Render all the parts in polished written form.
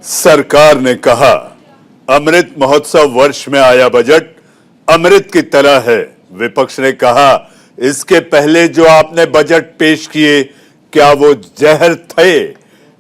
सरकार ने कहा अमृत महोत्सव वर्ष में आया बजट अमृत की तरह है। विपक्ष ने कहा इसके पहले जो आपने बजट पेश किए क्या वो जहर थे।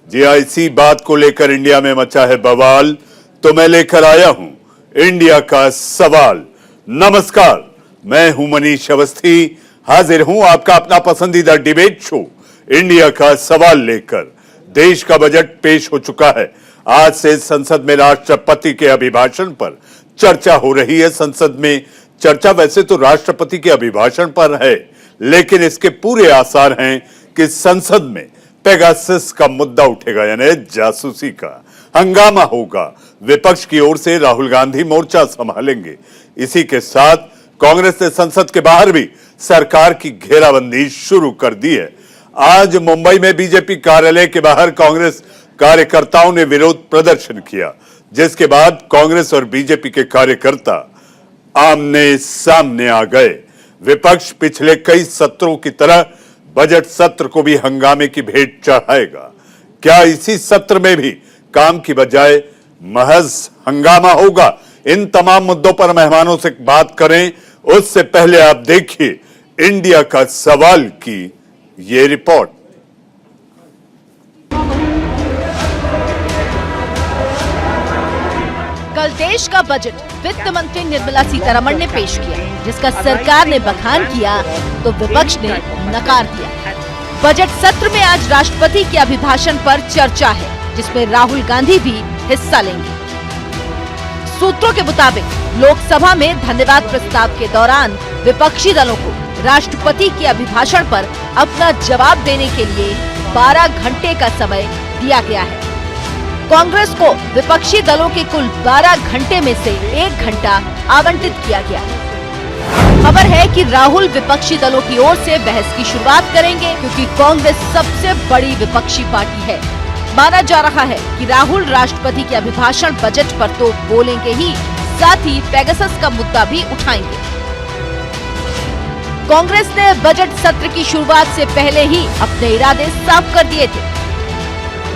जी हाँ, इसी बात को लेकर इंडिया में मचा है बवाल। तो मैं लेकर आया हूं इंडिया का सवाल। नमस्कार, मैं हूं मनीष अवस्थी, हाजिर हूं आपका अपना पसंदीदा डिबेट शो इंडिया का सवाल लेकर। देश का बजट पेश हो चुका है। आज से संसद में राष्ट्रपति के अभिभाषण पर चर्चा हो रही है। संसद में चर्चा वैसे तो राष्ट्रपति के अभिभाषण पर है, लेकिन इसके पूरे आसार हैं कि संसद में पेगासस का मुद्दा उठेगा, यानी जासूसी का हंगामा होगा। विपक्ष की ओर से राहुल गांधी मोर्चा संभालेंगे। इसी के साथ कांग्रेस ने संसद के बाहर भी सरकार की घेराबंदी शुरू कर दी है। आज मुंबई में बीजेपी कार्यालय के बाहर कांग्रेस कार्यकर्ताओं ने विरोध प्रदर्शन किया, जिसके बाद कांग्रेस और बीजेपी के कार्यकर्ता आमने सामने आ गए। विपक्ष पिछले कई सत्रों की तरह बजट सत्र को भी हंगामे की भेंट चढ़ाएगा। क्या इसी सत्र में भी काम की बजाय महज हंगामा होगा? इन तमाम मुद्दों पर मेहमानों से बात करें उससे पहले आप देखिए इंडिया का सवाल की ये रिपोर्ट। कल देश का बजट वित्त मंत्री निर्मला सीतारमण ने पेश किया, जिसका सरकार ने बखान किया तो विपक्ष ने नकार दिया। बजट सत्र में आज राष्ट्रपति के अभिभाषण पर चर्चा है, जिसमें राहुल गांधी भी हिस्सा लेंगे। सूत्रों के मुताबिक लोकसभा में धन्यवाद प्रस्ताव के दौरान विपक्षी दलों को राष्ट्रपति के अभिभाषण पर अपना जवाब देने के लिए 12 घंटे का समय दिया गया है। कांग्रेस को विपक्षी दलों के कुल 12 घंटे में से 1 घंटा आवंटित किया गया। खबर है कि राहुल विपक्षी दलों की ओर से बहस की शुरुआत करेंगे, क्योंकि कांग्रेस सबसे बड़ी विपक्षी पार्टी है। माना जा रहा है कि राहुल राष्ट्रपति के अभिभाषण बजट पर तो बोलेंगे ही, साथ ही पेगासस का मुद्दा भी उठाएंगे। कांग्रेस ने बजट सत्र की शुरुआत से पहले ही अपने इरादे साफ कर दिए थे।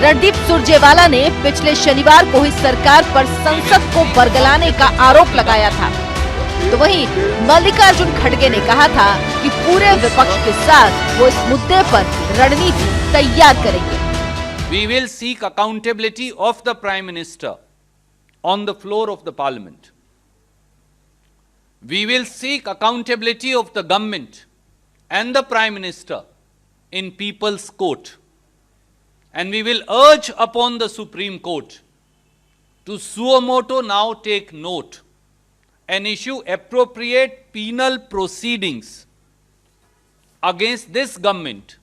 रणदीप सुरजेवाला ने पिछले शनिवार को ही सरकार पर संसद को बरगलाने का आरोप लगाया था, तो वहीं मल्लिकार्जुन खड़गे ने कहा था कि पूरे विपक्ष के साथ वो इस मुद्दे पर रणनीति तैयार करेंगे। We will seek accountability of the Prime Minister on the floor of the Parliament. We will seek accountability of the government and the Prime Minister in People's Court. And we will urge upon the Supreme Court to suo motu now take note and issue appropriate penal proceedings against this government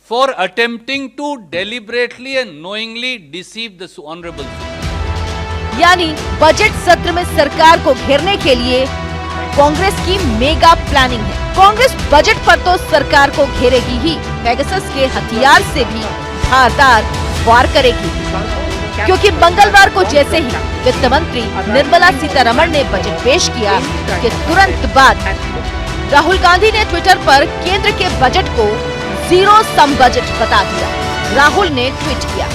for attempting to deliberately and knowingly deceive the Honorable Supreme Court. यानी budget सत्र में सरकार को घेरने के लिए कांग्रेस की mega planning है। कांग्रेस बजट पर तो सरकार को घेरेगी ही, पेगासस के हथियार से भी धारदार वार करेगी, क्योंकि मंगलवार को जैसे ही वित्त मंत्री निर्मला सीतारमण ने बजट पेश किया, उसके तुरंत बाद राहुल गांधी ने ट्विटर पर केंद्र के बजट को जीरो सम बजट बता दिया। राहुल ने ट्वीट किया,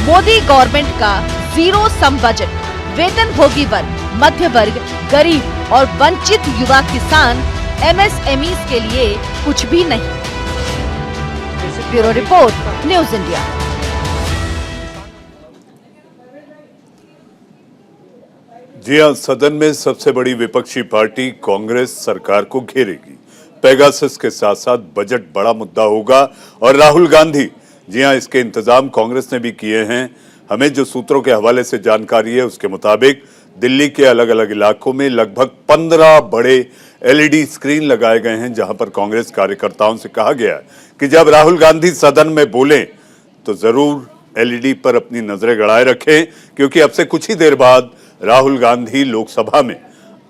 मोदी गवर्नमेंट का जीरो सम बजट वेतनभोगी वर्ग, मध्य वर्ग, गरीब और वंचित युवा, किसान, MSMEs के लिए कुछ भी नहीं। Bureau report, news India. जी हां, सदन में सबसे बड़ी विपक्षी पार्टी कांग्रेस सरकार को घेरेगी। पेगासस के साथ साथ बजट बड़ा मुद्दा होगा और राहुल गांधी, जी हां, इसके इंतजाम कांग्रेस ने भी किए हैं। हमें जो सूत्रों के हवाले से जानकारी है उसके मुताबिक दिल्ली के अलग अलग इलाकों में लगभग 15 बड़े LED स्क्रीन लगाए गए हैं, जहां पर कांग्रेस कार्यकर्ताओं से कहा गया है कि जब राहुल गांधी सदन में बोलें तो जरूर LED पर अपनी नजरें गड़ाए रखें, क्योंकि अब से कुछ ही देर बाद राहुल गांधी लोकसभा में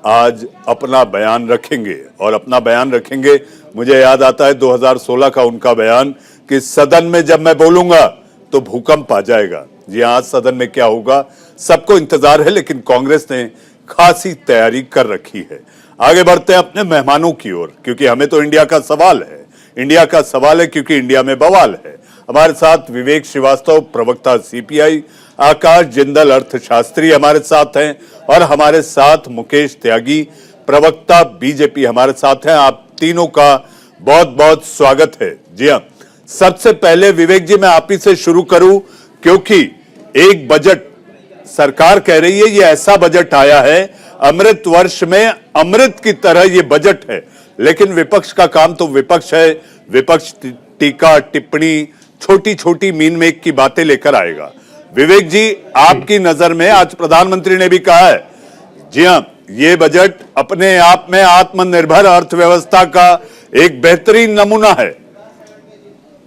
आज अपना बयान रखेंगे। और अपना बयान रखेंगे, मुझे याद आता है 2016 का उनका बयान कि सदन में जब मैं बोलूंगा तो भूकंप आ जाएगा। जी आज सदन में क्या होगा सबको इंतजार है, लेकिन कांग्रेस ने खासी तैयारी कर रखी है। आगे बढ़ते हैं अपने मेहमानों की ओर, क्योंकि हमें तो इंडिया का सवाल है। इंडिया का सवाल है क्योंकि इंडिया में बवाल है। हमारे साथ विवेक श्रीवास्तव, प्रवक्ता सीपीआई, आकाश जिंदल अर्थशास्त्री हमारे साथ हैं और हमारे साथ मुकेश त्यागी, प्रवक्ता बीजेपी हमारे साथ हैं। आप तीनों का बहुत बहुत स्वागत है। जी हां, सबसे पहले विवेक जी मैं आप ही से शुरू करूं, क्योंकि एक बजट सरकार कह रही है ये ऐसा बजट आया है, अमृत वर्ष में अमृत की तरह ये बजट है, लेकिन विपक्ष का काम तो विपक्ष है। विपक्ष टीका टिप्पणी, छोटी छोटी मीन मेक की बातें लेकर आएगा। विवेक जी, आपकी नजर में आज प्रधानमंत्री ने भी कहा है, जी हां, ये बजट अपने आप में आत्मनिर्भर अर्थव्यवस्था का एक बेहतरीन नमूना है।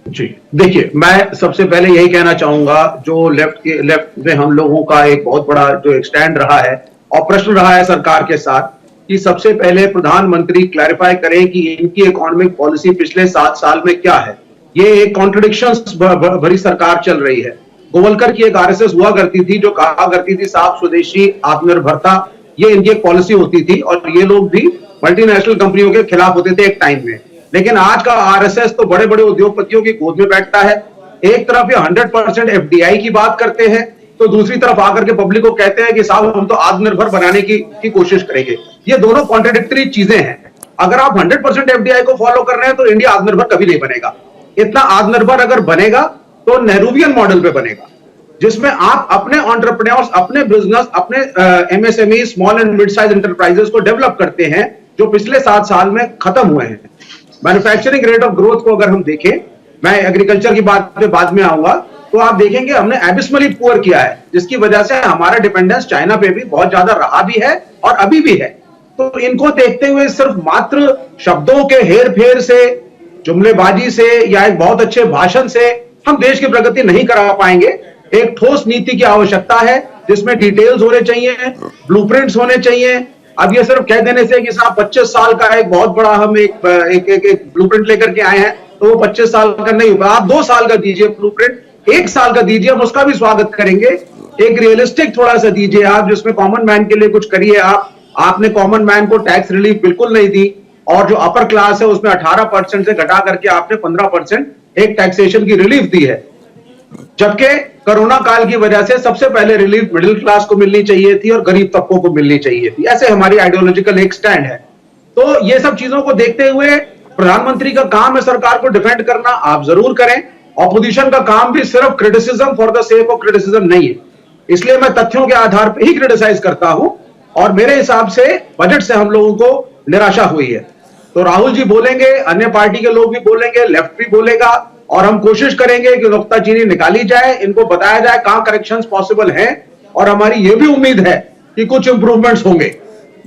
जी देखिए, मैं सबसे पहले यही कहना चाहूंगा, जो लेफ्ट में हम लोगों का एक बहुत बड़ा जो एक स्टैंड रहा है और प्रश्न रहा है सरकार के साथ, कि सबसे पहले प्रधानमंत्री क्लैरिफाई करें कि इनकी इकोनॉमिक पॉलिसी पिछले 7 साल में क्या है। ये एक कॉन्ट्रडिक्शंस भरी सरकार चल रही है। गोवलकर की एक आरएसएस हुआ करती थी जो कहा करती थी साफ स्वदेशी आत्मनिर्भरता, ये इनकी एक पॉलिसी होती थी और ये लोग भी मल्टीनेशनल कंपनियों के खिलाफ होते थे एक टाइम में। लेकिन आज का आरएसएस तो बड़े बड़े उद्योगपतियों की गोद में बैठता है। एक तरफ ये 100% एफडीआई की बात करते हैं, तो दूसरी तरफ आकर के पब्लिक को कहते हैं कि साहब हम तो आत्मनिर्भर बनाने की कोशिश करेंगे। ये दोनों कॉन्ट्रडिक्टरी चीजें हैं। अगर आप 100% एफडीआई को फॉलो कर रहे हैं तो इंडिया आत्मनिर्भर कभी नहीं बनेगा। इतना आत्मनिर्भर अगर बनेगा तो नेहरूवियन मॉडल पे बनेगा, जिसमें आप अपने एंटरप्रेन्योर्स, अपने बिजनेस, अपने MSME, small and mid size enterprises को डेवलप करते हैं, जो पिछले 7 साल में खत्म हुए हैं। मैन्युफैक्चरिंग रेट ऑफ ग्रोथ को अगर हम देखें, मैं एग्रीकल्चर की बात पे बाद में आऊंगा, तो आप देखेंगे हमने एबिसमली पुअर किया है, जिसकी वजह से हमारा डिपेंडेंस चाइना पे भी बहुत ज्यादा रहा भी है और अभी भी है। तो इनको देखते हुए सिर्फ मात्र शब्दों के हेर फेर से, जुमलेबाजी से या एक बहुत अच्छे भाषण से हम देश की प्रगति नहीं करा पाएंगे। एक ठोस नीति की आवश्यकता है, जिसमें डिटेल्स होने चाहिए, ब्लूप्रिंट्स होने चाहिए। अब ये सिर्फ कह देने से कि साहब 25 साल का एक बहुत बड़ा हम एक ब्लूप्रिंट लेकर के आए हैं, तो वो 25 साल का नहीं होगा। आप 2 साल का दीजिए ब्लूप्रिंट, 1 साल का दीजिए, हम उसका भी स्वागत करेंगे। एक रियलिस्टिक थोड़ा सा दीजिए आप, जिसमें कॉमन मैन के लिए कुछ करिए। आपने कॉमन मैन को टैक्स रिलीफ बिल्कुल नहीं दी, और जो अपर क्लास है उसमें 18% से घटा करके आपने 15% एक टैक्सेशन की रिलीफ दी है। जबकि कोरोना काल की वजह से सबसे पहले रिलीफ मिडिल क्लास को मिलनी चाहिए थी और गरीब तबकों को मिलनी चाहिए थी। ऐसे हमारी आइडियोलॉजिकल एक स्टैंड है। तो ये सब चीजों को देखते हुए प्रधानमंत्री का काम है सरकार को डिफेंड करना, आप जरूर करें। ऑपोजिशन का काम भी सिर्फ criticism for the sake of criticism नहीं है। इसलिए मैं तथ्यों के आधार पर ही क्रिटिसाइज करता हूं, और मेरे हिसाब से बजट से हम लोगों को निराशा हुई है। तो राहुल जी बोलेंगे, अन्य पार्टी के लोग भी बोलेंगे, लेफ्ट भी बोलेगा, और हम कोशिश करेंगे कि नुक्ताचीनी निकाली जाए, इनको बताया जाए कहां करेक्शंस पॉसिबल हैं, और हमारी यह भी उम्मीद है कि कुछ इंप्रूवमेंट्स होंगे।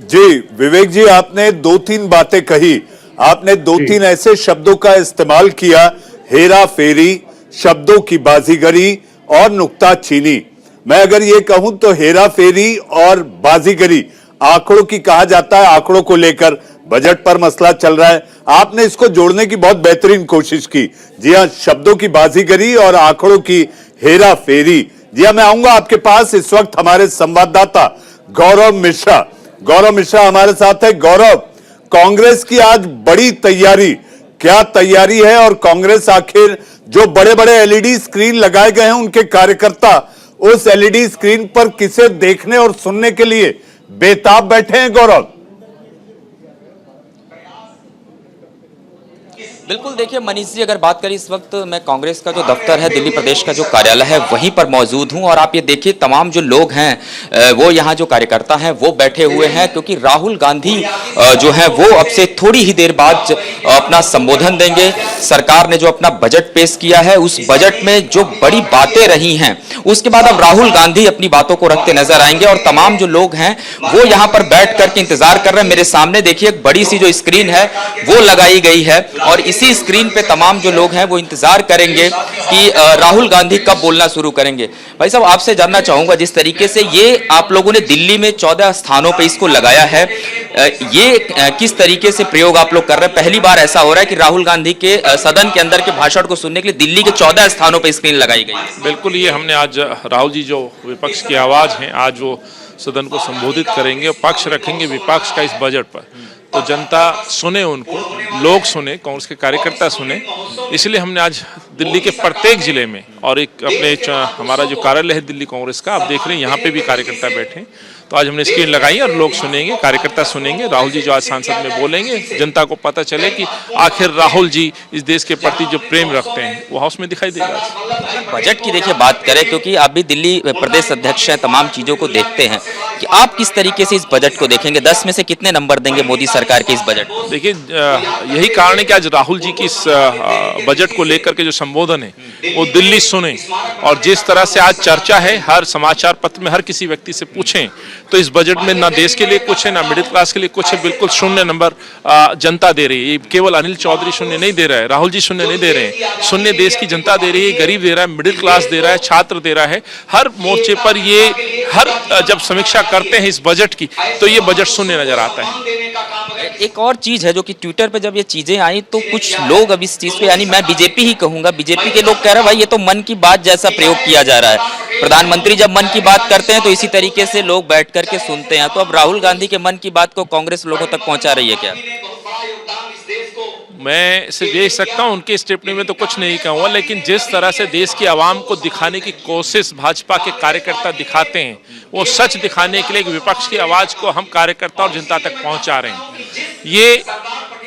जी विवेक जी, आपने 2-3 बातें कही, आपने 2-3 ऐसे शब्दों का इस्तेमाल किया, हेरा फेरी, शब्दों की बाजीगरी और नुक्ताचीनी। मैं अगर ये कहूं तो हेरा फेरी और बाजीगरी आंकड़ों की कहा जाता है, आंकड़ों को लेकर बजट पर मसला चल रहा है, आपने इसको जोड़ने की बहुत बेहतरीन कोशिश की। जी हां, शब्दों की बाजीगरी और आंकड़ों की हेरा फेरी। जी हां, मैं आऊंगा आपके पास। इस वक्त हमारे संवाददाता गौरव मिश्रा हमारे साथ है। गौरव, कांग्रेस की आज बड़ी तैयारी, क्या तैयारी है, और कांग्रेस आखिर जो बड़े बड़े एलईडी स्क्रीन लगाए गए हैं, उनके कार्यकर्ता उस एलईडी स्क्रीन पर किसे देखने और सुनने के लिए बेताब बैठे हैं? गौरव, बिल्कुल, देखिए मनीष जी, अगर बात करें इस वक्त मैं कांग्रेस का जो दफ्तर है, दिल्ली प्रदेश का जो कार्यालय है, वहीं पर मौजूद हूं, और आप ये देखिए तमाम जो लोग हैं वो यहाँ जो कार्यकर्ता हैं वो बैठे हुए हैं, क्योंकि राहुल गांधी जो है वो अब से थोड़ी ही देर बाद अपना संबोधन देंगे। सरकार ने जो अपना बजट पेश किया है, उस बजट में जो बड़ी बातें रही हैं, उसके बाद अब राहुल गांधी अपनी बातों को रखते नजर आएंगे, और तमाम जो लोग हैं वो यहाँ पर बैठ करके इंतजार कर रहे हैं। मेरे सामने देखिए एक बड़ी सी जो स्क्रीन है वो लगाई गई है, और इसी स्क्रीन पे तमाम जो लोग हैं वो इंतजार करेंगे कि राहुल गांधी कब बोलना शुरू करेंगे। भाई साहब, आपसे जानना चाहूंगा, जिस तरीके से ये आप लोगों ने दिल्ली में 14 स्थानों पे इसको लगाया है, ये किस तरीके से प्रयोग आप लोग कर रहे हैं? पहली बार ऐसा हो रहा है कि राहुल गांधी के सदन के अंदर के भाषण को सुनने के लिए दिल्ली के 14 स्थानों पर स्क्रीन लगाई गई। बिल्कुल, ये हमने आज राहुल जी जो विपक्ष की आवाज है, आज वो सदन को संबोधित करेंगे और पक्ष रखेंगे विपक्ष का इस बजट पर। तो जनता सुने, उनको लोग सुने, कांग्रेस के कार्यकर्ता सुने, इसलिए हमने आज दिल्ली के प्रत्येक जिले में, और एक अपने हमारा जो कार्यालय है दिल्ली कांग्रेस का, आप देख रहे हैं यहाँ पे भी कार्यकर्ता बैठे हैं। तो आज हमने स्क्रीन लगाई और लोग सुनेंगे, कार्यकर्ता सुनेंगे, राहुल जी जो आज संसद में बोलेंगे, जनता को पता चले कि आखिर राहुल जी इस देश के प्रति जो प्रेम रखते हैं वो हाउस में दिखाई देगा। बजट की देखिए बात करें, क्योंकि आप भी दिल्ली प्रदेश अध्यक्ष हैं, तमाम चीजों को देखते हैं, कि आप किस तरीके से इस बजट को देखेंगे? 10 में से कितने नंबर देंगे मोदी सरकार के इस बजट को? देखिए, यही कारण है कि आज राहुल जी की इस बजट को लेकर के जो संबोधन है वो दिल्ली सुने, और जिस तरह से आज चर्चा है, हर समाचार पत्र में हर किसी व्यक्ति से पूछें तो इस बजट में ना देश के लिए कुछ है, ना मिडिल क्लास के लिए कुछ है, बिल्कुल शून्य नंबर जनता दे रही है। केवल अनिल चौधरी शून्य नहीं दे रहा है, राहुल जी शून्य नहीं दे रहे हैं, शून्य देश की जनता दे रही है, गरीब दे रहा है, मिडिल क्लास दे रहा है, छात्र दे रहा है। हर मोर्चे पर ये जब समीक्षा करते हैं इस बजट की तो ये बजट शून्य नजर आता है। एक और चीज है जो कि ट्विटर पे जब ये चीजें आई तो कुछ लोग अब इस चीज पे, यानी मैं बीजेपी ही कहूंगा, बीजेपी के लोग कह रहे हैं भाई ये तो मन की बात जैसा प्रयोग किया जा रहा है। प्रधानमंत्री जब मन की बात करते हैं तो इसी तरीके से लोग बैठ करके सुनते हैं। तो अब राहुल गांधी के मन की बात को कांग्रेस लोगों तक पहुंचा रही है क्या? मैं सिर्फ यही सकता हूं, उनके स्टेटमेंट में तो कुछ नहीं कहूँगा, लेकिन जिस तरह से देश की आवाम को दिखाने की कोशिश भाजपा के कार्यकर्ता दिखाते हैं, वो सच दिखाने के लिए विपक्ष की आवाज को हम कार्यकर्ता और जनता तक पहुंचा रहे हैं। ये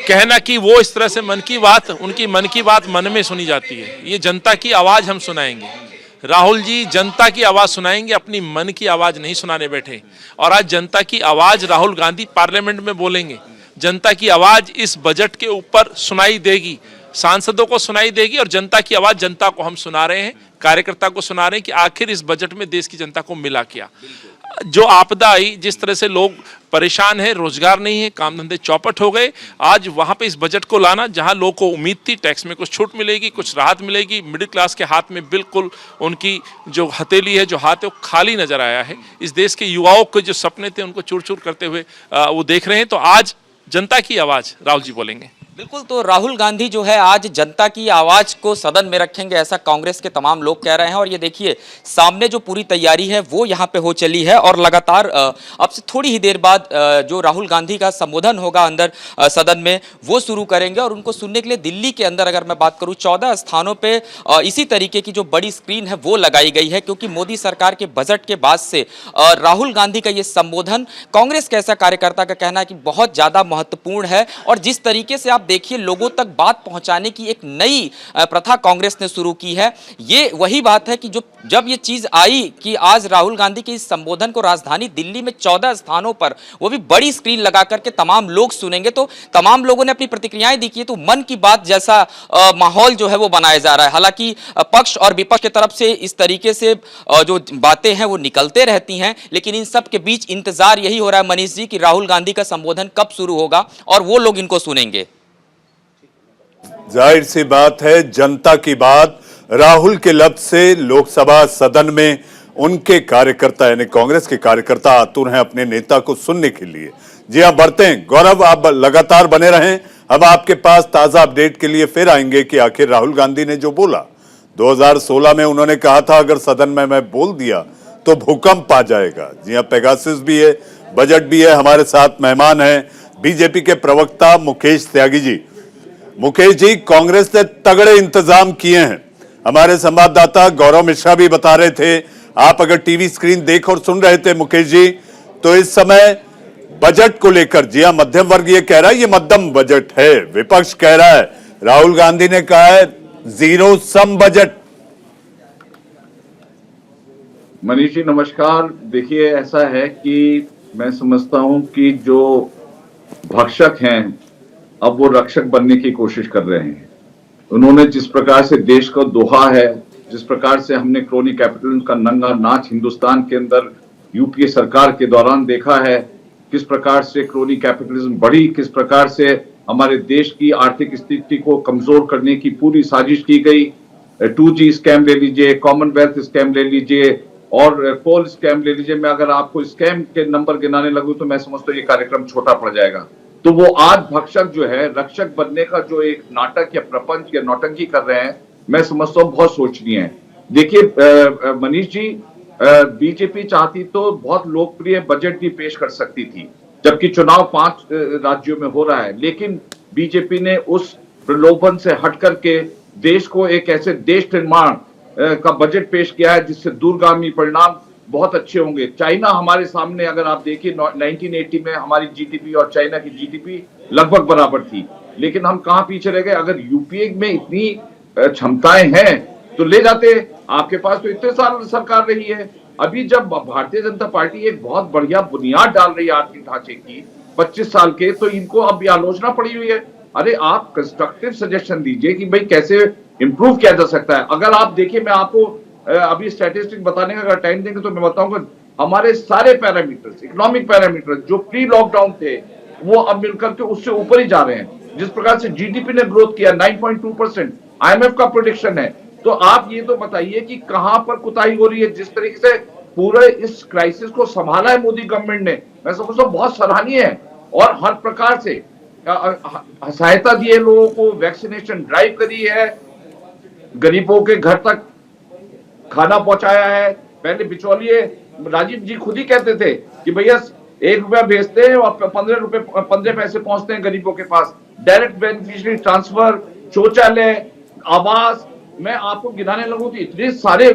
कहना कि वो इस तरह से मन की बात, उनकी मन की बात मन में सुनी जाती है, ये जनता की आवाज हम सुनाएंगे। राहुल जी जनता की आवाज सुनाएंगे, अपनी मन की आवाज नहीं सुनाने बैठे। और आज जनता की आवाज राहुल गांधी पार्लियामेंट में बोलेंगे, जनता की आवाज इस बजट के ऊपर सुनाई देगी, सांसदों को सुनाई देगी, और जनता की आवाज जनता को हम सुना रहे हैं, कार्यकर्ता को सुना रहे हैं कि आखिर इस बजट में देश की जनता को मिला क्या। जो आपदा आई, जिस तरह से लोग परेशान हैं, रोजगार नहीं है, काम धंधे चौपट हो गए, आज वहां पे इस बजट को लाना, जहां लोगों को उम्मीद थी टैक्स में कुछ छूट मिलेगी, कुछ राहत मिलेगी, मिडिल क्लास के हाथ में बिल्कुल उनकी जो हथेली है, जो हाथ है, वो खाली नजर आया है। इस देश के युवाओं के जो सपने थे उनको चूर चूर करते हुए वो देख रहे हैं। तो आज जनता की आवाज राहुल जी बोलेंगे। बिल्कुल, तो राहुल गांधी जो है आज जनता की आवाज को सदन में रखेंगे, ऐसा कांग्रेस के तमाम लोग कह रहे हैं। और ये देखिए सामने जो पूरी तैयारी है वो यहाँ पे हो चली है, और लगातार अब से थोड़ी ही देर बाद जो राहुल गांधी का संबोधन होगा अंदर सदन में वो शुरू करेंगे। और उनको सुनने के लिए दिल्ली के अंदर अगर मैं बात करूँ 14 स्थानों पे इसी तरीके की जो बड़ी स्क्रीन है वो लगाई गई है, क्योंकि मोदी सरकार के बजट के बाद से राहुल गांधी का ये संबोधन कांग्रेस के ऐसा कार्यकर्ता का कहना है कि बहुत ज्यादा महत्वपूर्ण है। और जिस तरीके से आप देखिए लोगों तक बात पहुंचाने की एक नई प्रथा कांग्रेस ने शुरू की है। ये वही बात है कि जब ये चीज आई कि आज राहुल गांधी के इस संबोधन को राजधानी दिल्ली में 14 स्थानों पर वो भी बड़ी स्क्रीन लगा करके तमाम लोग सुनेंगे, तो तमाम लोगों ने अपनी प्रतिक्रियाएं दी की, तो मन की बात जैसा माहौल जो है वो बनाया जा रहा है। हालांकि पक्ष और विपक्ष की तरफ से इस तरीके से जो बातें हैं वो निकलते रहती हैं, लेकिन इन सब के बीच इंतजार यही हो रहा है मनीष जी कि राहुल गांधी का संबोधन कब शुरू होगा और वो लोग इनको सुनेंगे। जाहिर सी बात है, जनता की बात राहुल के लफ्ज से लोकसभा सदन में उनके कार्यकर्ता यानी कांग्रेस के कार्यकर्ता आतुर हैं अपने नेता को सुनने के लिए। जी हाँ, बढ़ते हैं। गौरव, आप लगातार बने रहें, हम आपके पास ताजा अपडेट के लिए फिर आएंगे कि आखिर राहुल गांधी ने जो बोला 2016 में, उन्होंने कहा था अगर सदन में मैं बोल दिया तो भूकंप आ जाएगा। जी हाँ, पेगासस भी है, बजट भी है। हमारे साथ मेहमान हैं बीजेपी के प्रवक्ता मुकेश त्यागी जी। मुकेश जी, कांग्रेस ने तगड़े इंतजाम किए हैं, हमारे संवाददाता गौरव मिश्रा भी बता रहे थे। आप अगर टीवी स्क्रीन देख और सुन रहे थे मुकेश जी, तो इस समय बजट को लेकर, जी हां, मध्यम वर्ग ये कह रहा है ये मध्यम बजट है, विपक्ष कह रहा है, राहुल गांधी ने कहा है zero sum budget. Manish ji नमस्कार। देखिए, ऐसा है कि मैं समझता हूं कि जो भक्षक हैं अब वो रक्षक बनने की कोशिश कर रहे हैं। उन्होंने जिस प्रकार से देश को दोहा है, जिस प्रकार से हमने क्रोनी कैपिटलिज्म का नंगा नाच हिंदुस्तान के अंदर यूपीए सरकार के दौरान देखा है, किस प्रकार से क्रोनी कैपिटलिज्म बढ़ी, किस प्रकार से हमारे देश की आर्थिक स्थिति को कमजोर करने की पूरी साजिश की गई। 2G स्कैम ले लीजिए, कॉमनवेल्थ स्कैम ले लीजिए और कोल स्कैम ले लीजिए। मैं अगर आपको स्कैम के नंबर गिनाने लगूं तो मैं समझता हूं ये कार्यक्रम छोटा पड़ जाएगा। तो वो आज भक्षक जो है रक्षक बनने का जो एक नाटक या प्रपंच या नौटंकी कर रहे हैं, मैं समझता हूँ बहुत सोचनीय है। देखिए मनीष जी, बीजेपी चाहती तो बहुत लोकप्रिय बजट भी पेश कर सकती थी, जबकि चुनाव 5 राज्यों में हो रहा है, लेकिन बीजेपी ने उस प्रलोभन से हट करके देश को एक ऐसे देश निर्माण का बजट पेश किया है जिससे दूरगामी परिणाम बहुत अच्छे होंगे। चाइना हमारे सामने, अगर आप देखिए 1980 में हमारी जीडीपी और चाइना की जीडीपी लगभग बराबर थी, लेकिन हम कहां पीछे रह गए। अगर यूपीए में इतनी क्षमताएं हैं तो ले जाते, आपके पास तो इतने साल सरकार रही है। अभी जब भारतीय जनता पार्टी एक बहुत बढ़िया बुनियाद डाल रही है आर्थिक ढांचे की 25 साल के, तो इनको अब आलोचना पड़ी हुई है। अरे आप कंस्ट्रक्टिव सजेशन दीजिए कि भाई कैसे इंप्रूव किया जा सकता है। अगर आप देखिए, मैं आपको अभी स्टैटिस्टिक बताने का अगर टाइम देंगे तो मैं बताऊंगा, हमारे सारे पैरामीटर्स, इकोनॉमिक पैरामीटर्स जो प्री लॉकडाउन थे वो अब मिलकर के उससे ऊपर ही जा रहे हैं। जिस प्रकार से जीडीपी ने ग्रोथ किया 9.2%, आईएमएफ का प्रेडिक्शन है। तो आप ये तो बताइए कि कहां पर कुताही हो रही है। जिस तरीके से पूरे इस क्राइसिस को संभाला है मोदी गवर्नमेंट ने, मैं समझता हूं बहुत सराहनीय है। और हर प्रकार से सहायता दी है लोगों को, वैक्सीनेशन ड्राइव करी है, गरीबों के घर तक खाना पहुंचाया है। पहले बिचौलिए राजीव जी खुद ही कहते थे कि भैया 1 रुपया भेजते हैं और 15 पैसे पहुंचते हैं गरीबों के पास। डायरेक्ट बेनिफिशियरी ट्रांसफर, शौचालय, आवास, मैं आपको गिनाने लगूं तो इतने सारे,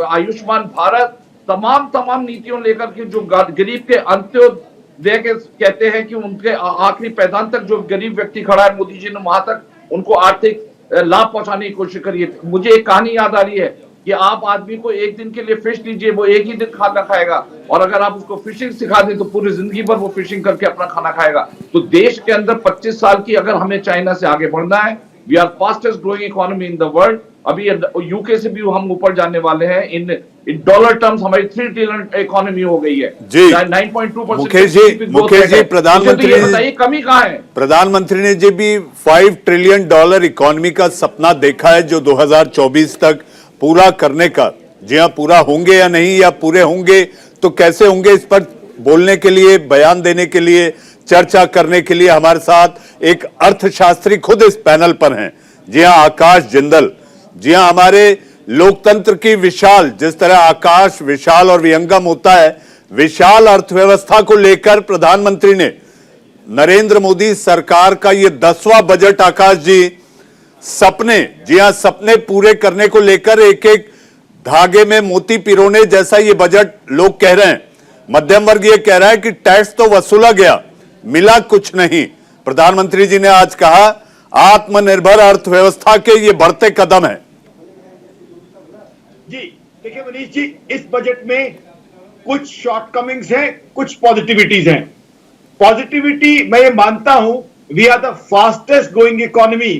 आयुष्मान भारत, तमाम नीतियों लेकर के जो गरीब के अंत्योदय के कहते हैं कि उनके आखिरी पैदान तक जो गरीब व्यक्ति खड़ा है, मोदी जी ने वहां तक उनको आर्थिक लाभ पहुंचाने की कोशिश करी है। मुझे एक कहानी याद आ रही है कि आप आदमी को एक दिन के लिए फिश दीजिए, वो एक ही दिन खाना खाएगा, और अगर आप उसको फिशिंग सिखा दें तो पूरी जिंदगी भर वो फिशिंग करके अपना खाना खाएगा। तो देश के अंदर 25 साल की अगर हमें चाइना से आगे बढ़ना है, we are fastest growing economy in the world. अभी यूके से भी हम ऊपर जाने वाले हैं। इन डॉलर टर्म्स हमारी 3 ट्रिलियन इकोनॉमी हो गई है जी। 9.2%। मुकेश जी, प्रधानमंत्री बताइए कमी कहां है। प्रधानमंत्री ने जी भी $5 ट्रिलियन इकोनॉमी का सपना देखा है जो 2024 तक पूरा करने का। जी हाँ, पूरा होंगे या नहीं, या पूरे होंगे तो कैसे होंगे, इस पर बोलने के लिए, बयान देने के लिए, चर्चा करने के लिए हमारे साथ एक अर्थशास्त्री खुद इस पैनल पर हैं। जी हाँ, आकाश जिंदल। जी हाँ, हमारे लोकतंत्र की विशाल, जिस तरह आकाश विशाल और विहंगम होता है, विशाल अर्थव्यवस्था को लेकर प्रधानमंत्री ने नरेंद्र मोदी सरकार का ये 10वां बजट, आकाश जी, सपने, जी हां, सपने पूरे करने को लेकर एक एक धागे में मोती पिरोने जैसा ये बजट लोग कह रहे हैं। मध्यम वर्ग ये कह रहा है कि टैक्स तो वसूला गया, मिला कुछ नहीं। प्रधानमंत्री जी ने आज कहा आत्मनिर्भर अर्थव्यवस्था के ये बढ़ते कदम है। जी देखिए मनीष जी, इस बजट में कुछ शॉर्टकमिंग्स हैं, कुछ पॉजिटिविटीज हैं। पॉजिटिविटी मैं ये मानता हूं, we are the fastest growing economy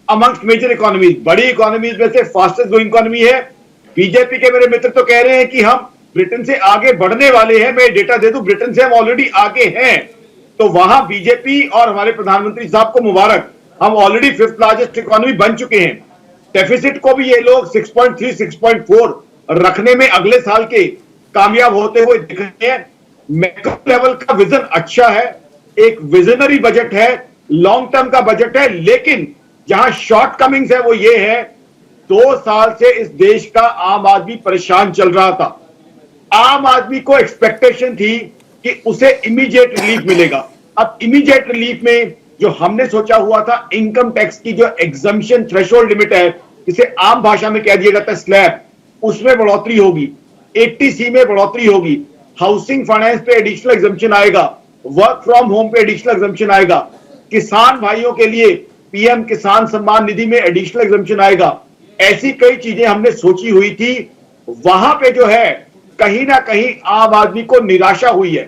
amongst major economies. बड़ी इकोनॉमीज में से फास्टेस्ट ग्रोइंग इकोनॉमी है। बीजेपी के मेरे मित्र तो कह रहे हैं कि हम ब्रिटेन से आगे बढ़ने वाले हैं। मैं डेटा दे दूं, ब्रिटेन से हम ऑलरेडी आगे हैं। तो वहां बीजेपी और हमारे प्रधानमंत्री साहब को मुबारक, हम ऑलरेडी 5th लार्जेस्ट इकोनॉमी बन चुके हैं। डेफिसिट को भी ये लोग 6.3, 6.4 रखने में अगले साल के कामयाब होते हुए दिख रहे हैं। मैक्रो लेवल का विजन अच्छा है, एक विजनरी बजट है, लॉन्ग टर्म का बजट है। लेकिन जहां शॉर्ट कमिंग्स है वो ये है, 2 साल से इस देश का आम आदमी परेशान चल रहा था। आम आदमी को एक्सपेक्टेशन थी कि उसे इमीडिएट रिलीफ मिलेगा। अब इमीडिएट रिलीफ में जो हमने सोचा हुआ था, इनकम टैक्स की जो एग्जम्पशन थ्रेशोल्ड लिमिट है, जिसे आम भाषा में कह दिया जाता है स्लैब, उसमें बढ़ोतरी होगी, 80C में बढ़ोतरी होगी, हाउसिंग फाइनेंस पे एडिशनल एग्जम्पशन आएगा, वर्क फ्रॉम होम पे एडिशनल एग्जम्पशन आएगा, किसान भाइयों के लिए पीएम किसान सम्मान निधि में एडिशनल एग्जम्पशन आएगा। ऐसी कई चीजें हमने सोची हुई थी। वहां पे जो है कहीं ना कहीं आम आदमी को निराशा हुई है।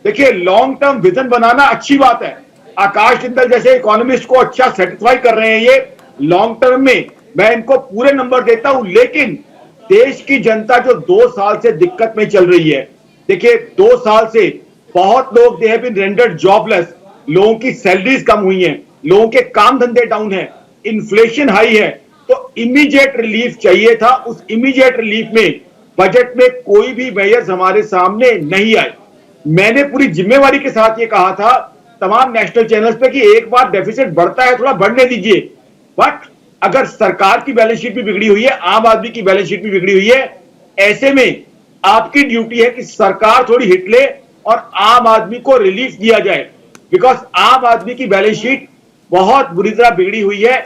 देखिए, लॉन्ग टर्म विजन बनाना अच्छी बात है। आकाश जिंदल जैसे इकोनॉमिस्ट को अच्छा सेटिस्फाई कर रहे हैं ये। लॉन्ग टर्म में मैं इनको पूरे नंबर देता हूं, लेकिन देश की जनता जो 2 साल से दिक्कत में चल रही है, देखिए 2 साल से बहुत लोग they have been rendered jobless, लोगों की सैलरीज कम हुई हैं, लोगों के काम धंधे डाउन है, इन्फ्लेशन हाई है। तो इमीडिएट रिलीफ चाहिए था। उस इमीडिएट रिलीफ में बजट में कोई भी मेजर्स हमारे सामने नहीं आए। मैंने पूरी जिम्मेवारी के साथ ये कहा था तमाम नेशनल चैनल्स पे कि एक बार डेफिसिट बढ़ता है, थोड़ा बढ़ने दीजिए। बट अगर सरकार की बैलेंस शीट भी बिगड़ी हुई है, आम आदमी की बैलेंस शीट भी बिगड़ी हुई है, ऐसे में आपकी ड्यूटी है कि सरकार थोड़ी हिट ले और आम आदमी को रिलीफ दिया जाए। बिकॉज आम आदमी की बैलेंस शीट बहुत बुरी तरह बिगड़ी हुई है।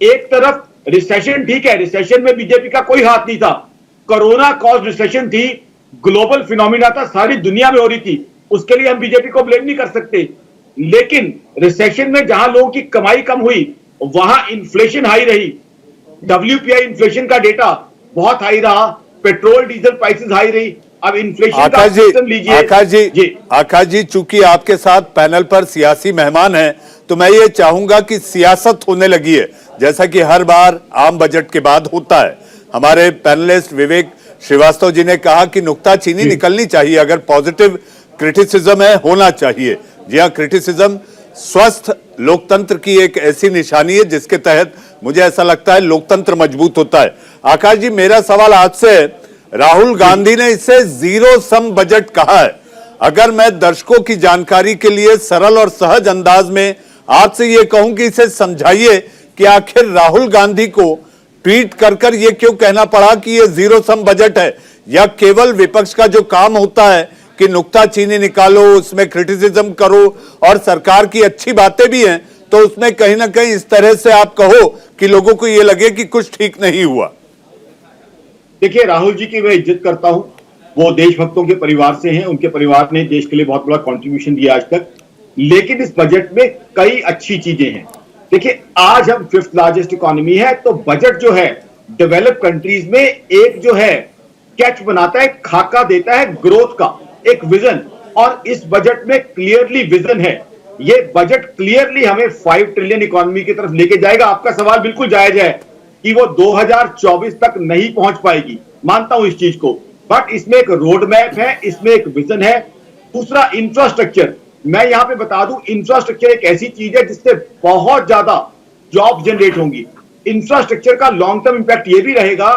एक तरफ रिसेशन ठीक है, रिसेशन में बीजेपी का कोई हाथ नहीं था। कोरोना कॉज रिसेशन थी, ग्लोबल फिनोमिना था, सारी दुनिया में हो रही थी, उसके लिए हम बीजेपी को ब्लेम नहीं कर सकते। लेकिन रिसेशन में जहां लोगों की कमाई कम हुई वहां इन्फ्लेशन हाई रही। WPI इन्फ्लेशन का डेटा बहुत हाई रहा, पेट्रोल डीजल प्राइसेस हाई रही। अब इन्फ्लेशन का सिस्टम लीजिए। आकाश जी, चूंकि आपके साथ पैनल पर सियासी मेहमान हैं, तो मैं ये चाहूंगा कि सियासत होने लगी है, जैसा कि हर बार आम बजट के बाद होता है। हमारे पैनलिस्ट विवेक श्रीवास्तव जी ने कहा कि नुक्ताचीनी निकलनी चाहिए, अगर पॉजिटिव क्रिटिसिज्म है होना चाहिए। जी हाँ, क्रिटिसिज्म स्वस्थ लोकतंत्र की एक ऐसी निशानी है जिसके तहत मुझे ऐसा लगता है लोकतंत्र मजबूत होता है। आकाश जी, मेरा सवाल आपसे है, राहुल गांधी ने इसे जीरो सम बजट कहा है। अगर मैं दर्शकों की जानकारी के लिए सरल और सहज अंदाज में आपसे ये कहूं कि इसे समझाइए कि आखिर राहुल गांधी को ट्वीट कर ये क्यों कहना पड़ा कि ये जीरो सम बजट है, या केवल विपक्ष का जो काम होता है कि नुक्ताचीनी निकालो, उसमें क्रिटिसिज्म करो, और सरकार की अच्छी बातें भी हैं तो उसमें कहीं ना कहीं इस तरह से आप कहो कि लोगों को ये लगे कि कुछ ठीक नहीं हुआ। देखिए, राहुल जी की मैं इज्जत करता हूं, वो देशभक्तों के परिवार से हैं, उनके परिवार ने देश के लिए बहुत बड़ा कंट्रीब्यूशन दिया आज तक। लेकिन इस बजट में कई अच्छी चीजें हैं। देखिए, आज हम 5th लार्जेस्ट इकोनॉमी है, तो बजट जो है डेवलप कंट्रीज में एक जो है कैच बनाता है, खाका देता है ग्रोथ का, एक विजन। और इस बजट में क्लियरली विजन है। ये बजट क्लियरली हमें 5 ट्रिलियन इकोनॉमी की तरफ लेके जाएगा। आपका सवाल बिल्कुल जायज है कि वो 2024 तक नहीं पहुंच पाएगी, मानता हूं इस चीज को, बट इसमें एक रोड मैप है, इसमें एक विजन है। दूसरा, इंफ्रास्ट्रक्चर, मैं यहां पे बता दूं, इंफ्रास्ट्रक्चर एक ऐसी चीज है जिससे बहुत ज्यादा जॉब जनरेट होंगी। इंफ्रास्ट्रक्चर का लॉन्ग टर्म इंपैक्ट ये भी रहेगा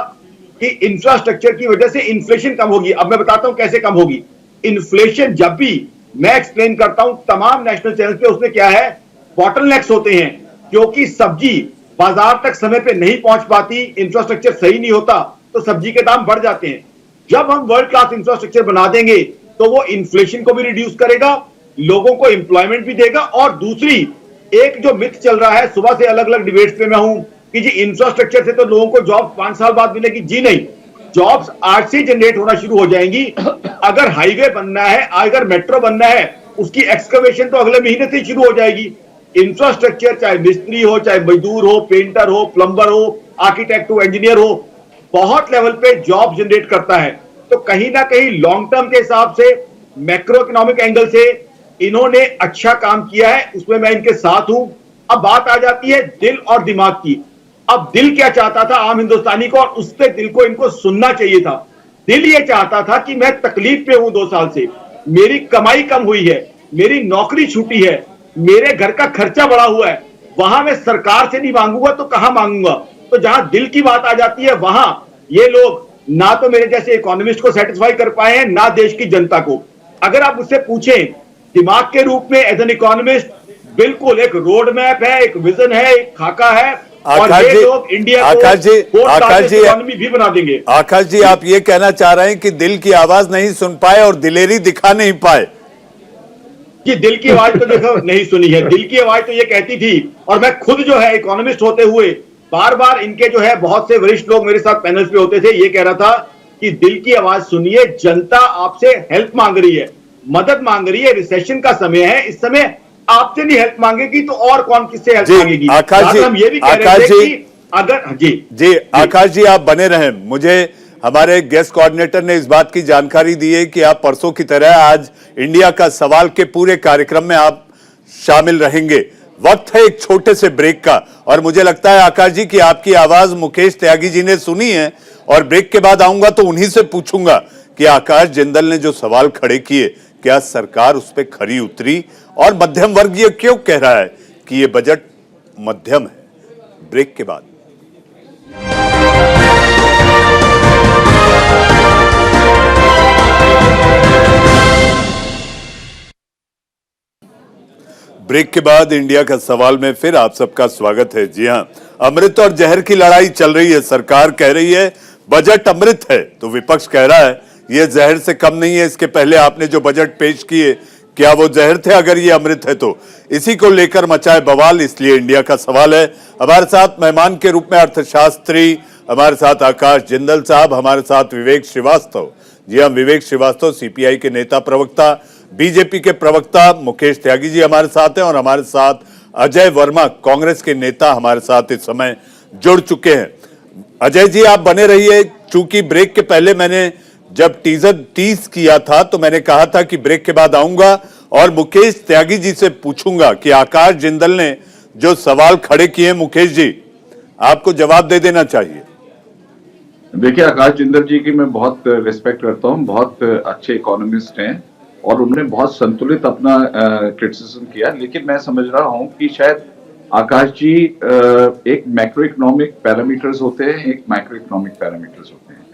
कि इंफ्रास्ट्रक्चर की वजह से इन्फ्लेशन कम होगी। अब मैं बताता हूं कैसे कम होगी। इन्फ्लेशन जब भी मैं एक्सप्लेन करता हूं तमाम नेशनल चैनल पे, उसमें क्या है, बॉटलनेक्स होते हैं, क्योंकि सब्जी बाजार तक समय पे नहीं पहुंच पाती, इंफ्रास्ट्रक्चर सही नहीं होता, तो सब्जी के दाम बढ़ जाते हैं। जब हम वर्ल्ड क्लास इंफ्रास्ट्रक्चर बना देंगे तो वो इन्फ्लेशन को भी रिड्यूस करेगा, लोगों को एम्प्लॉयमेंट भी देगा। और दूसरी, एक जो मिथ चल रहा है, सुबह से अलग अलग डिबेट्स पे मैं हूं कि जी इंफ्रास्ट्रक्चर से तो लोगों को जॉब 5 साल बाद मिलेगी। जी नहीं, जॉब्स आज से जनरेट होना शुरू हो जाएंगी। अगर हाईवे बनना है, अगर मेट्रो बनना है, उसकी एक्सकवेशन तो अगले महीने से शुरू हो जाएगी। इंफ्रास्ट्रक्चर चाहे मिस्त्री हो, चाहे मजदूर हो, पेंटर हो, प्लम्बर हो, आर्किटेक्ट हो, इंजीनियर हो, बहुत लेवल पे जॉब जनरेट करता है। तो कहीं ना कहीं लॉन्ग टर्म के हिसाब से, मैक्रो इकोनॉमिक एंगल से इन्होंने अच्छा काम किया है, उसमें मैं इनके साथ हूं। अब बात आ जाती है दिल और दिमाग की। अब दिल क्या चाहता था आम हिंदुस्तानी को, और उस पे दिल को इनको सुनना चाहिए था। दिल ये चाहता था कि मैं तकलीफ पे हूं 2 साल से, मेरी कमाई कम हुई है, मेरी नौकरी छूटी है, मेरे घर का खर्चा बढ़ा हुआ है, वहां मैं सरकार से नहीं मांगूंगा तो कहां मांगूंगा। तो जहां दिल की बात आ जाती है वहां ये लोग ना तो मेरे जैसे इकोनॉमिस्ट को सेटिस्फाई कर पाए हैं, ना देश की जनता को। अगर आप मुझसे पूछें दिमाग के रूप में एज एन इकोनॉमिस्ट, बिल्कुल एक रोड मैप है, एक विजन है, एक खाका है, और ये लोग इंडिया को इकोनॉमी भी बना देंगे। आकाश जी, आप ये कहना चाह रहे हैं कि दिल की आवाज नहीं सुन पाए और दिलेरी दिखा नहीं पाए? कि दिल की आवाज तो देखो नहीं सुनी है। दिल की आवाज तो ये कहती थी, और मैं खुद जो है इकोनॉमिस्ट होते हुए बार बार इनके जो है बहुत से वरिष्ठ लोग मेरे साथ पैनल्स पे होते थे, ये कह रहा था कि दिल की आवाज सुनिए, जनता आपसे हेल्प मांग रही है, मदद मांग रही है, रिसेशन का समय है, इस समय आपसे नहीं हेल्प मांगेगी तो और कौन किससे हेल्प मांगेगी। आकाश जी, हम ये भी कह रहे थे कि अगर जी आकाश जी आप बने रहें। मुझे हमारे गेस्ट कोऑर्डिनेटर ने इस बात की जानकारी दी है कि आप परसों की तरह आज इंडिया का सवाल के पूरे कार्यक्रम में आप शामिल रहेंगे। वक्त है एक छोटे से ब्रेक का, और मुझे लगता है आकाश जी की आपकी आवाज मुकेश त्यागी जी ने सुनी है, और ब्रेक के बाद आऊंगा तो उन्हीं से पूछूंगा कि आकाश जिंदल ने जो सवाल खड़े किए, क्या सरकार उस पर खरी उतरी, और मध्यम वर्ग ये क्यों कह रहा है कि ये बजट मध्यम है। ब्रेक के बाद इंडिया का सवाल में फिर आप सबका स्वागत है। जी हां, अमृत और जहर की लड़ाई चल रही है। सरकार कह रही है बजट अमृत है, तो विपक्ष कह रहा है ये जहर से कम नहीं है। इसके पहले आपने जो बजट पेश किए, क्या वो जहर थे अगर ये अमृत है तो? इसी को लेकर मचाए बवाल, इसलिए इंडिया का सवाल है। हमारे साथ मेहमान के रूप में अर्थशास्त्री, हमारे साथ आकाश जिंदल साहब, हमारे साथ विवेक श्रीवास्तव। जी हम विवेक श्रीवास्तव सीपीआई के नेता प्रवक्ता, बीजेपी के प्रवक्ता मुकेश त्यागी जी हमारे साथ हैं, और हमारे साथ अजय वर्मा कांग्रेस के नेता हमारे साथ इस समय जुड़ चुके हैं। अजय जी आप बने रहिए, चूंकि ब्रेक के पहले मैंने जब टीजर टीज किया था तो मैंने कहा था कि ब्रेक के बाद आऊंगा और मुकेश त्यागी जी से पूछूंगा कि आकाश जिंदल ने जो सवाल खड़े किए, मुकेश जी आपको जवाब दे देना चाहिए। देखिए, आकाश जिंदल जी की मैं बहुत रिस्पेक्ट करता हूं, बहुत अच्छे इकोनॉमिस्ट हैं और उन्होंने बहुत संतुलित अपना क्रिटिसिज्म किया, लेकिन मैं समझ रहा हूं कि शायद आकाश जी एक मैक्रो इकोनॉमिक पैरामीटर्स होते हैं, एक माइक्रो इकोनॉमिक पैरामीटर्स होते हैं।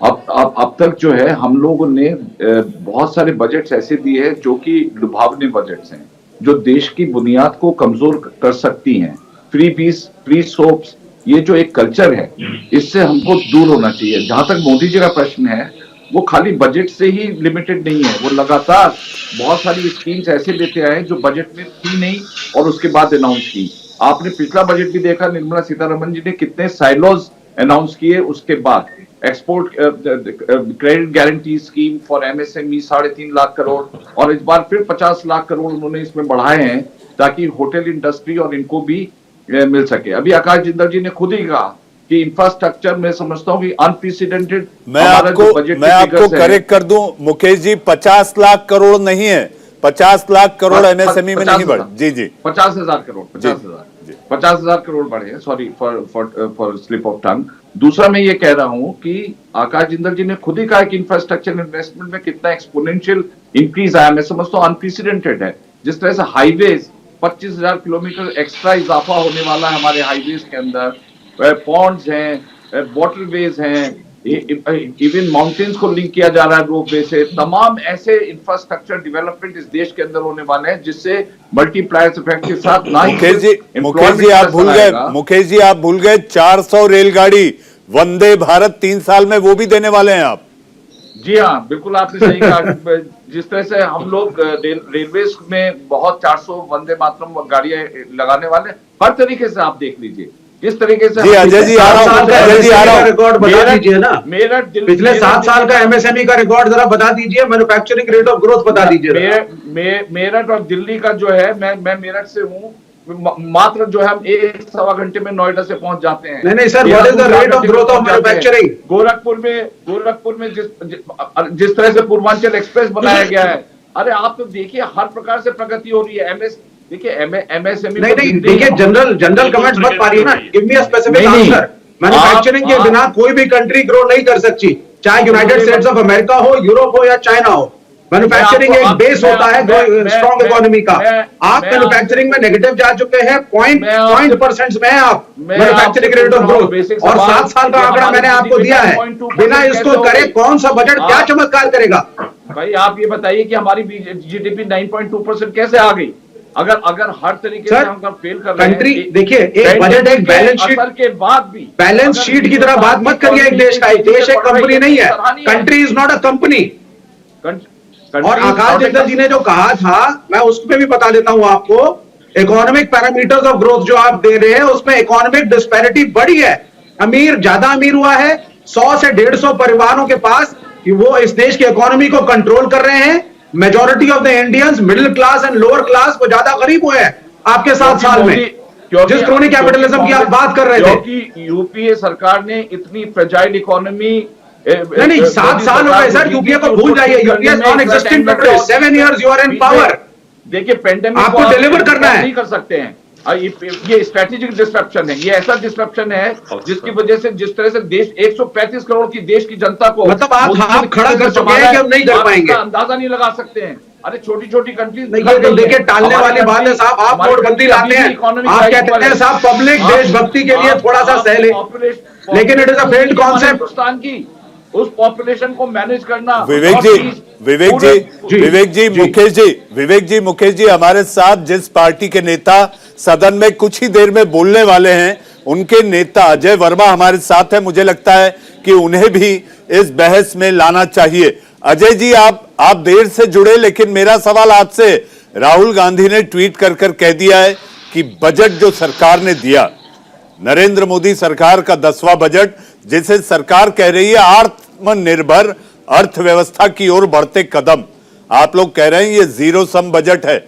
अब तक जो है हम लोगों ने बहुत सारे बजट्स ऐसे दिए हैं जो कि लुभावने बजट्स हैं, जो देश की बुनियाद को कमजोर कर सकती हैं। फ्री पीस, फ्री सोप्स, ये जो एक कल्चर है, इससे हमको दूर होना चाहिए। जहां तक मोदी जी का प्रश्न है, वो खाली बजट से ही लिमिटेड नहीं है, वो लगातार बहुत सारी स्कीम्स ऐसे लेते आए जो बजट में थी नहीं और उसके बाद अनाउंस की। आपने पिछला बजट भी देखा, निर्मला सीतारमण जी ने कितने साइलोज अनाउंस किए। उसके बाद export credit guarantee scheme for MSME 3.5 lakh crore, और इस बार फिर 50 लाख करोड़ उन्होंने इसमें बढ़ाए हैं ताकि होटल इंडस्ट्री और इनको भी मिल सके। अभी आकाश जिंदल जी ने खुद ही कहा कि इंफ्रास्ट्रक्चर में समझता हूँ कि अनप्रेसिडेंटेड। मैं आपको करेक्ट कर दूं मुकेश जी, 50 लाख करोड़ नहीं है, 50 लाख करोड़ एमएसएमई में नहीं बढ़े। जी जी 50,000 करोड़, 50,000 करोड़ बढ़े हैं। Sorry for slip of tongue. दूसरा मैं ये कह रहा हूं कि आकाश जिंदल जी ने खुद ही कहा कि इंफ्रास्ट्रक्चर इन्वेस्टमेंट में कितना एक्सपोनेंशियल इंक्रीज आया, मैं समझता हूँ अनप्रेसिडेंटेड है। जिस तरह से हाईवेज 25,000 किलोमीटर एक्स्ट्रा इजाफा होने वाला है हमारे हाईवेज के अंदर, पॉन्ड्स हैं, वाटरवेज हैं, इवन माउंटेन्स को लिंक किया जा रहा है रोपवे से। तमाम ऐसे इंफ्रास्ट्रक्चर डेवलपमेंट इस देश के अंदर होने वाले हैं जिससे मल्टीप्लायर्स इफेक्ट के साथ ना ही मुकेश जी आप भूल गए, मुकेश जी आप भूल गए 400 रेलगाड़ी वंदे भारत 3 साल में वो भी देने वाले हैं आप। जी हाँ, बिल्कुल आपने सही कहा। जिस तरह से हम लोग रेलवेज में बहुत 400 वंदे मातरम गाड़ियां लगाने वाले, हर तरीके से आप देख लीजिए किस तरीके से। जी अजय जी आ रहा हूं, रिकॉर्ड बता दीजिए ना, मेरा पिछले 7 साल का एमएसएमई का रिकॉर्ड जरा बता दीजिए, मैन्युफैक्चरिंग रेट ऑफ ग्रोथ बता दीजिए। मेरठ और दिल्ली का जो है, मैं मेरठ से हूँ, मात्र जो है हम 1-1.25 घंटे में नोएडा से पहुंच जाते हैं। नहीं sir, what is the rate of growth of manufacturing? Gorakhpur में जिस तरह से पूर्वांचल एक्सप्रेस बनाया गया है, अरे आप तो देखिए हर प्रकार से प्रगति हो रही है। देखिए एमएसएमई नहीं देखिए, जनरल कमेंट्स मत पारिए ना, give me a specific answer. Manufacturing के बिना कोई भी कंट्री ग्रो नहीं कर सकती, चाहे यूनाइटेड स्टेट्स ऑफ अमेरिका हो, यूरोप हो या चाइना हो। मैन्युफैक्चरिंग एक बेस होता है स्ट्रॉन्ग इकोनॉमी का। आप मैन्युफैक्चरिंग में नेगेटिव जा चुके हैं, पॉइंट परसेंट में आप मैन्युफैक्चरिंग रेट ऑफ ग्रोथ, और 7 साल का आंकड़ा मैंने आपको दिया है। बिना इसको करे कौन सा बजट क्या चमत्कार करेगा? भाई आप ये बताइए कि हमारी जीडीपी 9.2% कैसे आ गई? अगर हर तरीके से हम फेल कर रहे हैं। कंट्री देखिए, एक बजट एक बैलेंस शीट के बाद भी बैलेंस शीट की तरह बात मत करिए। एक देश का, एक देश एक कंपनी नहीं है, country is not a company. और आकाश जिंदल जी ने जो कहा था, मैं उसमें भी बता देता हूं आपको, इकोनॉमिक पैरामीटर्स ऑफ ग्रोथ जो आप दे रहे हैं उसमें इकोनॉमिक डिस्पैरिटी बढ़ी है। अमीर ज्यादा अमीर हुआ है, 100 से 150 परिवारों के पास कि वो इस देश की इकोनॉमी को कंट्रोल कर रहे हैं। Majority of the Indians, middle class and lower class, वो ज्यादा गरीब हुए हैं आपके 7 साल में, जिस क्रोनी कैपिटलिज्म की आप बात कर रहे थे। क्योंकि यूपीए सरकार ने इतनी फ्रेजाइल इकोनॉमी नहीं 7 साल हो गए सर, यूपीए को भूल जाइए, UPA non existing today, 7 years you are in power. देखिए पेंडेमिक आपको डिलीवर करना है, नहीं कर सकते हैं। ये स्ट्रेटेजिक डिस्ट्रप्शन है, ये ऐसा डिस्ट्रप्शन है जिसकी वजह से जिस तरह से देश 135 करोड़ की देश की जनता को, मतलब आप खड़ा कर चुके हैं कि हम नहीं कर पाएंगे, अंदाजा नहीं लगा सकते हैं। अरे छोटी कंट्रीज देखिए टालने वाली बात है साहब। आप नोटबंदी लाते हैं, आप कहते हैं साहब पब्लिक देशभक्ति के लिए थोड़ा सा सह ले, लेकिन it is a failed concept. Hindustan की उस पॉपुलेशन को मैनेज करना। विवेक जी मुकेश जी हमारे साथ जिस पार्टी के नेता सदन में कुछ ही देर में बोलने वाले हैं, उनके नेता अजय वर्मा हमारे साथ है, मुझे लगता है कि उन्हें भी इस बहस में लाना चाहिए। अजय जी, आप देर से जुड़े, लेकिन मेरा सवाल आपसे, राहुल गांधी ने ट्वीट कर कह दिया है कि बजट जो सरकार ने दिया, नरेंद्र मोदी सरकार का 10वां बजट, जिसे सरकार कह रही है आत्मनिर्भर अर्थव्यवस्था की ओर बढ़ते कदम, आप लोग कह रहे हैं ये जीरो सम बजट है।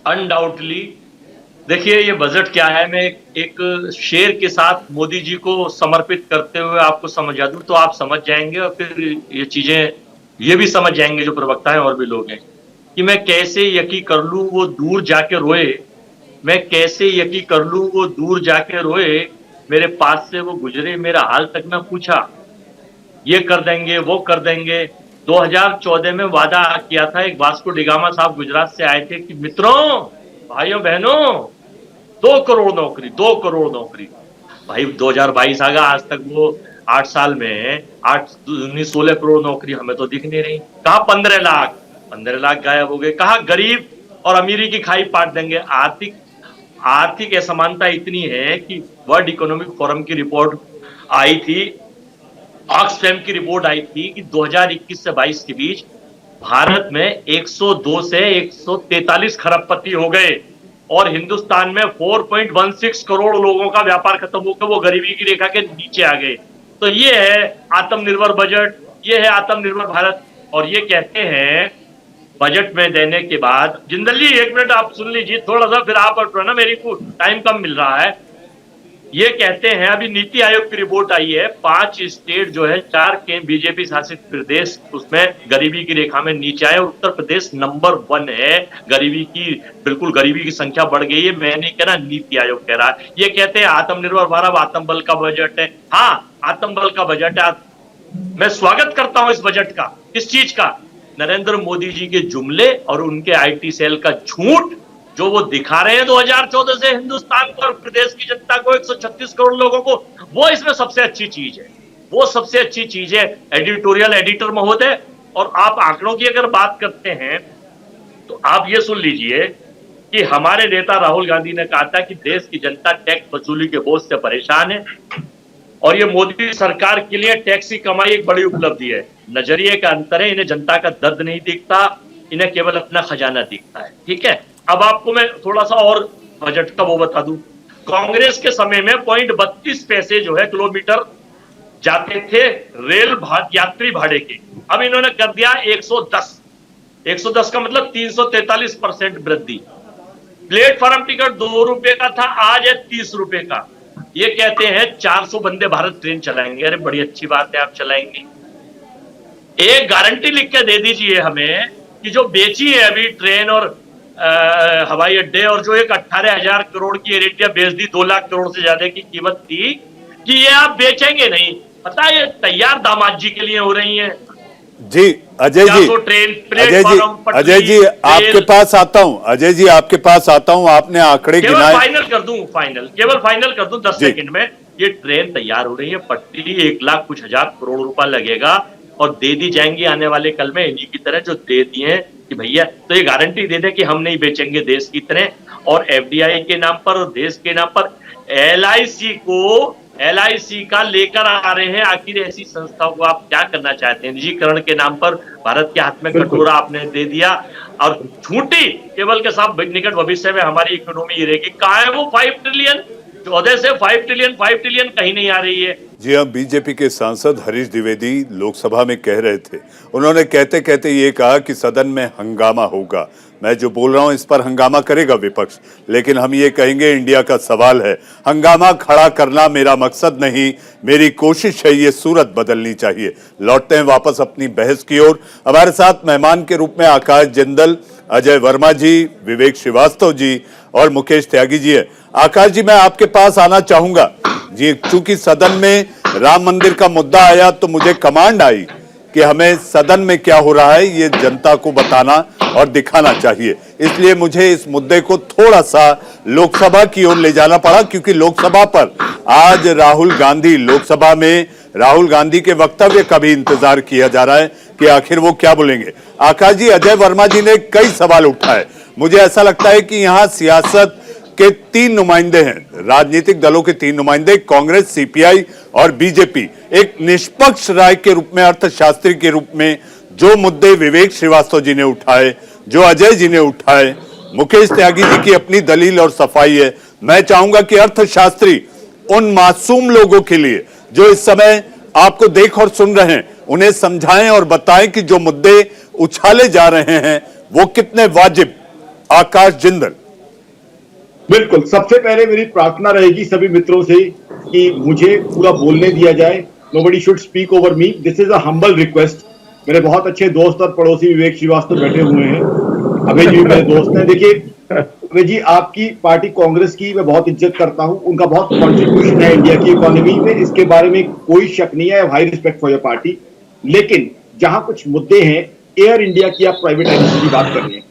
अनडाउटली देखिए, ये बजट क्या है, मैं एक शेर के साथ मोदी जी को समर्पित करते हुए आपको समझा दूं तो आप समझ जाएंगे, और फिर ये चीजें ये भी समझ जाएंगे जो प्रवक्ता हैं और भी लोग हैं, कि मैं कैसे यकीन कर लूं वो दूर जाके रोए, मैं कैसे यकीन कर लूं वो दूर जाके रोए, मेरे पास से वो गुजरे मेरा हाल तक न पूछा। ये कर देंगे, वो कर देंगे। 2014 में वादा किया था, एक वास्को डिगामा साहब गुजरात से आए थे कि मित्रों, भाइयों बहनों, 2 करोड़ नौकरी, 2 करोड़ नौकरी। भाई 2022 आ गया, आज तक वो 8 साल में 16 करोड़ नौकरी हमें तो दिख नहीं रही। कहा 15 लाख गायब हो गए। कहा गरीब और अमीरी की खाई पाट देंगे। आर्थिक असमानता इतनी है कि वर्ल्ड इकोनॉमिक फोरम की रिपोर्ट आई थी, ऑक्सफैम की रिपोर्ट आई थी कि 2021 से 22 के बीच भारत में 102 से 143 खरबपति हो गए, और हिंदुस्तान में 4.16 करोड़ लोगों का व्यापार खत्म होकर वो गरीबी की रेखा के नीचे आ गए। तो ये है आत्मनिर्भर बजट, ये है आत्मनिर्भर भारत। और ये कहते हैं बजट में देने के बाद, जिंदल जी 1 मिनट आप सुन लीजिए थोड़ा सा, फिर आप ना, मेरी को टाइम कम मिल रहा है। ये कहते हैं, अभी नीति आयोग की रिपोर्ट आई है, 5 स्टेट जो है, 4 के बीजेपी शासित प्रदेश उसमें गरीबी की रेखा में नीचे आए। उत्तर प्रदेश नंबर 1 है गरीबी की, बिल्कुल गरीबी की संख्या बढ़ गई है। मैं नहीं कह रहा, नीति आयोग कह रहा है। ये कहते हैं आत्मनिर्भर भारत आत्मबल का बजट है। हाँ, आत्मबल का बजट है। मैं स्वागत करता हूं इस बजट का। किस चीज का? नरेंद्र मोदी जी के जुमले और उनके IT सेल का झूठ जो वो दिखा रहे हैं 2014 से हिंदुस्तान को और प्रदेश की जनता को, 136 करोड़ लोगों को, वो इसमें सबसे अच्छी चीज है। वो सबसे अच्छी चीज है। एडिटोरियल एडिटर महोदय, और आप आंकड़ों की अगर बात करते हैं तो आप ये सुन लीजिए कि हमारे नेता राहुल गांधी ने कहा था कि देश की जनता टैक्स वसूली के बोझ से परेशान है, और ये मोदी सरकार के लिए टैक्स की कमाई एक बड़ी उपलब्धि है। नजरिए का अंतर है, इन्हें जनता का दर्द नहीं दिखता, इन्हें केवल अपना खजाना दिखता है। ठीक है, अब आपको मैं थोड़ा सा और बजट का वो बता दूं। कांग्रेस के समय में 0.32 पैसे जो है किलोमीटर जाते थे रेल यात्री भाड़े के, अब इन्होंने कर दिया 110 का मतलब 343% वृद्धि। प्लेटफॉर्म टिकट 2 रुपए का था, आज है 30 रुपए का। ये कहते हैं 400 वंदे भारत ट्रेन चलाएंगे। अरे बड़ी अच्छी बात है, आप चलाएंगे। एक गारंटी लिख के दे दीजिए हमें कि जो बेची है अभी ट्रेन और हवाई अड्डे, और जो एक 18,000 करोड़ की एयर इंडिया बेच दी, 2 लाख करोड़ से ज्यादा की कीमत थी, कि ये आप बेचेंगे नहीं। पता है, ये तैयार दामाद जी के लिए हो रही है। जी अजय जी, अजय जी आपके पास आता हूं, अजय जी आपके पास आता हूं। आपने आंकड़े गिनाए, केवल फाइनल कर दूं 10 सेकंड में। ये ट्रेन तैयार हो रही है, पट्टी 1 लाख कुछ हजार करोड़ रुपया लगेगा, और दे दी जाएंगी आने वाले कल में, इन्हीं की तरह जो दे दिए कि भैया, तो ये गारंटी दे दे कि हम नहीं बेचेंगे देश की तरह। और FDI के नाम पर और देश के नाम पर LIC का लेकर आ रहे हैं। आखिर ऐसी संस्थाओं को आप क्या करना चाहते हैं? निजीकरण के नाम पर भारत के हाथ में कटोरा आपने दे दिया, और झूठी केवल के साथ निकट भविष्य में हमारी इकोनॉमी रहेगी। कहाँ है वो 5 ट्रिलियन? 14 से 5 ट्रिलियन कहीं नहीं आ रही है। जी हाँ, बीजेपी के सांसद हरीश द्विवेदी लोकसभा में कह रहे थे, उन्होंने कहते कहते ये कहा कि सदन में हंगामा होगा। मैं जो बोल रहा हूं इस पर हंगामा करेगा विपक्ष, लेकिन हम ये कहेंगे इंडिया का सवाल है। हंगामा खड़ा करना मेरा मकसद नहीं, मेरी कोशिश है ये सूरत बदलनी चाहिए। लौटते हैं वापस अपनी बहस की ओर। हमारे साथ मेहमान के रूप में आकाश जिंदल, अजय वर्मा जी, विवेक श्रीवास्तव जी और मुकेश त्यागी जी है। आकाश जी, मैं आपके पास आना चाहूंगा जी। चूंकि सदन में राम मंदिर का मुद्दा आया तो मुझे कमांड आई कि हमें सदन में क्या हो रहा है ये जनता को बताना और दिखाना चाहिए, इसलिए मुझे इस मुद्दे को थोड़ा सा लोकसभा की ओर ले जाना पड़ा, क्योंकि लोकसभा पर आज लोकसभा में राहुल गांधी के वक्तव्य का भी इंतजार किया जा रहा है कि आखिर वो क्या बोलेंगे। आकाश जी, अजय वर्मा जी ने कई सवाल उठाए। मुझे ऐसा लगता है कि यहाँ सियासत के 3 नुमाइंदे हैं, राजनीतिक दलों के 3 नुमाइंदे, कांग्रेस, सीपीआई और बीजेपी। एक निष्पक्ष राय के रूप में, अर्थशास्त्री के रूप में जो मुद्दे विवेक श्रीवास्तव जी ने उठाए, जो अजय जी ने उठाए, मुकेश त्यागी जी की अपनी दलील और सफाई है, मैं चाहूंगा कि अर्थशास्त्री उन मासूम लोगों के लिए जो इस समय आपको देख और सुन रहे हैं, उन्हें समझाएं और बताएं कि जो मुद्दे उछाले जा रहे हैं वो कितने वाजिब। आकाश जिंदल। बिल्कुल, सबसे पहले मेरी प्रार्थना रहेगी सभी मित्रों से कि मुझे पूरा बोलने दिया जाए। Nobody should speak over me, this is a humble request. मेरे बहुत अच्छे दोस्त और पड़ोसी विवेक श्रीवास्तव बैठे हुए हैं, अभय जी मेरे दोस्त हैं। देखिए अभय जी, आपकी पार्टी कांग्रेस की मैं बहुत इज्जत करता हूं, उनका बहुत कंट्रीब्यूशन है इंडिया की इकोनॉमी में, इसके बारे में कोई शक नहीं है। High respect for your party. लेकिन जहां कुछ मुद्दे हैं, एयर इंडिया की आप प्राइवेटाइजेशन की बात कर रहे हैं।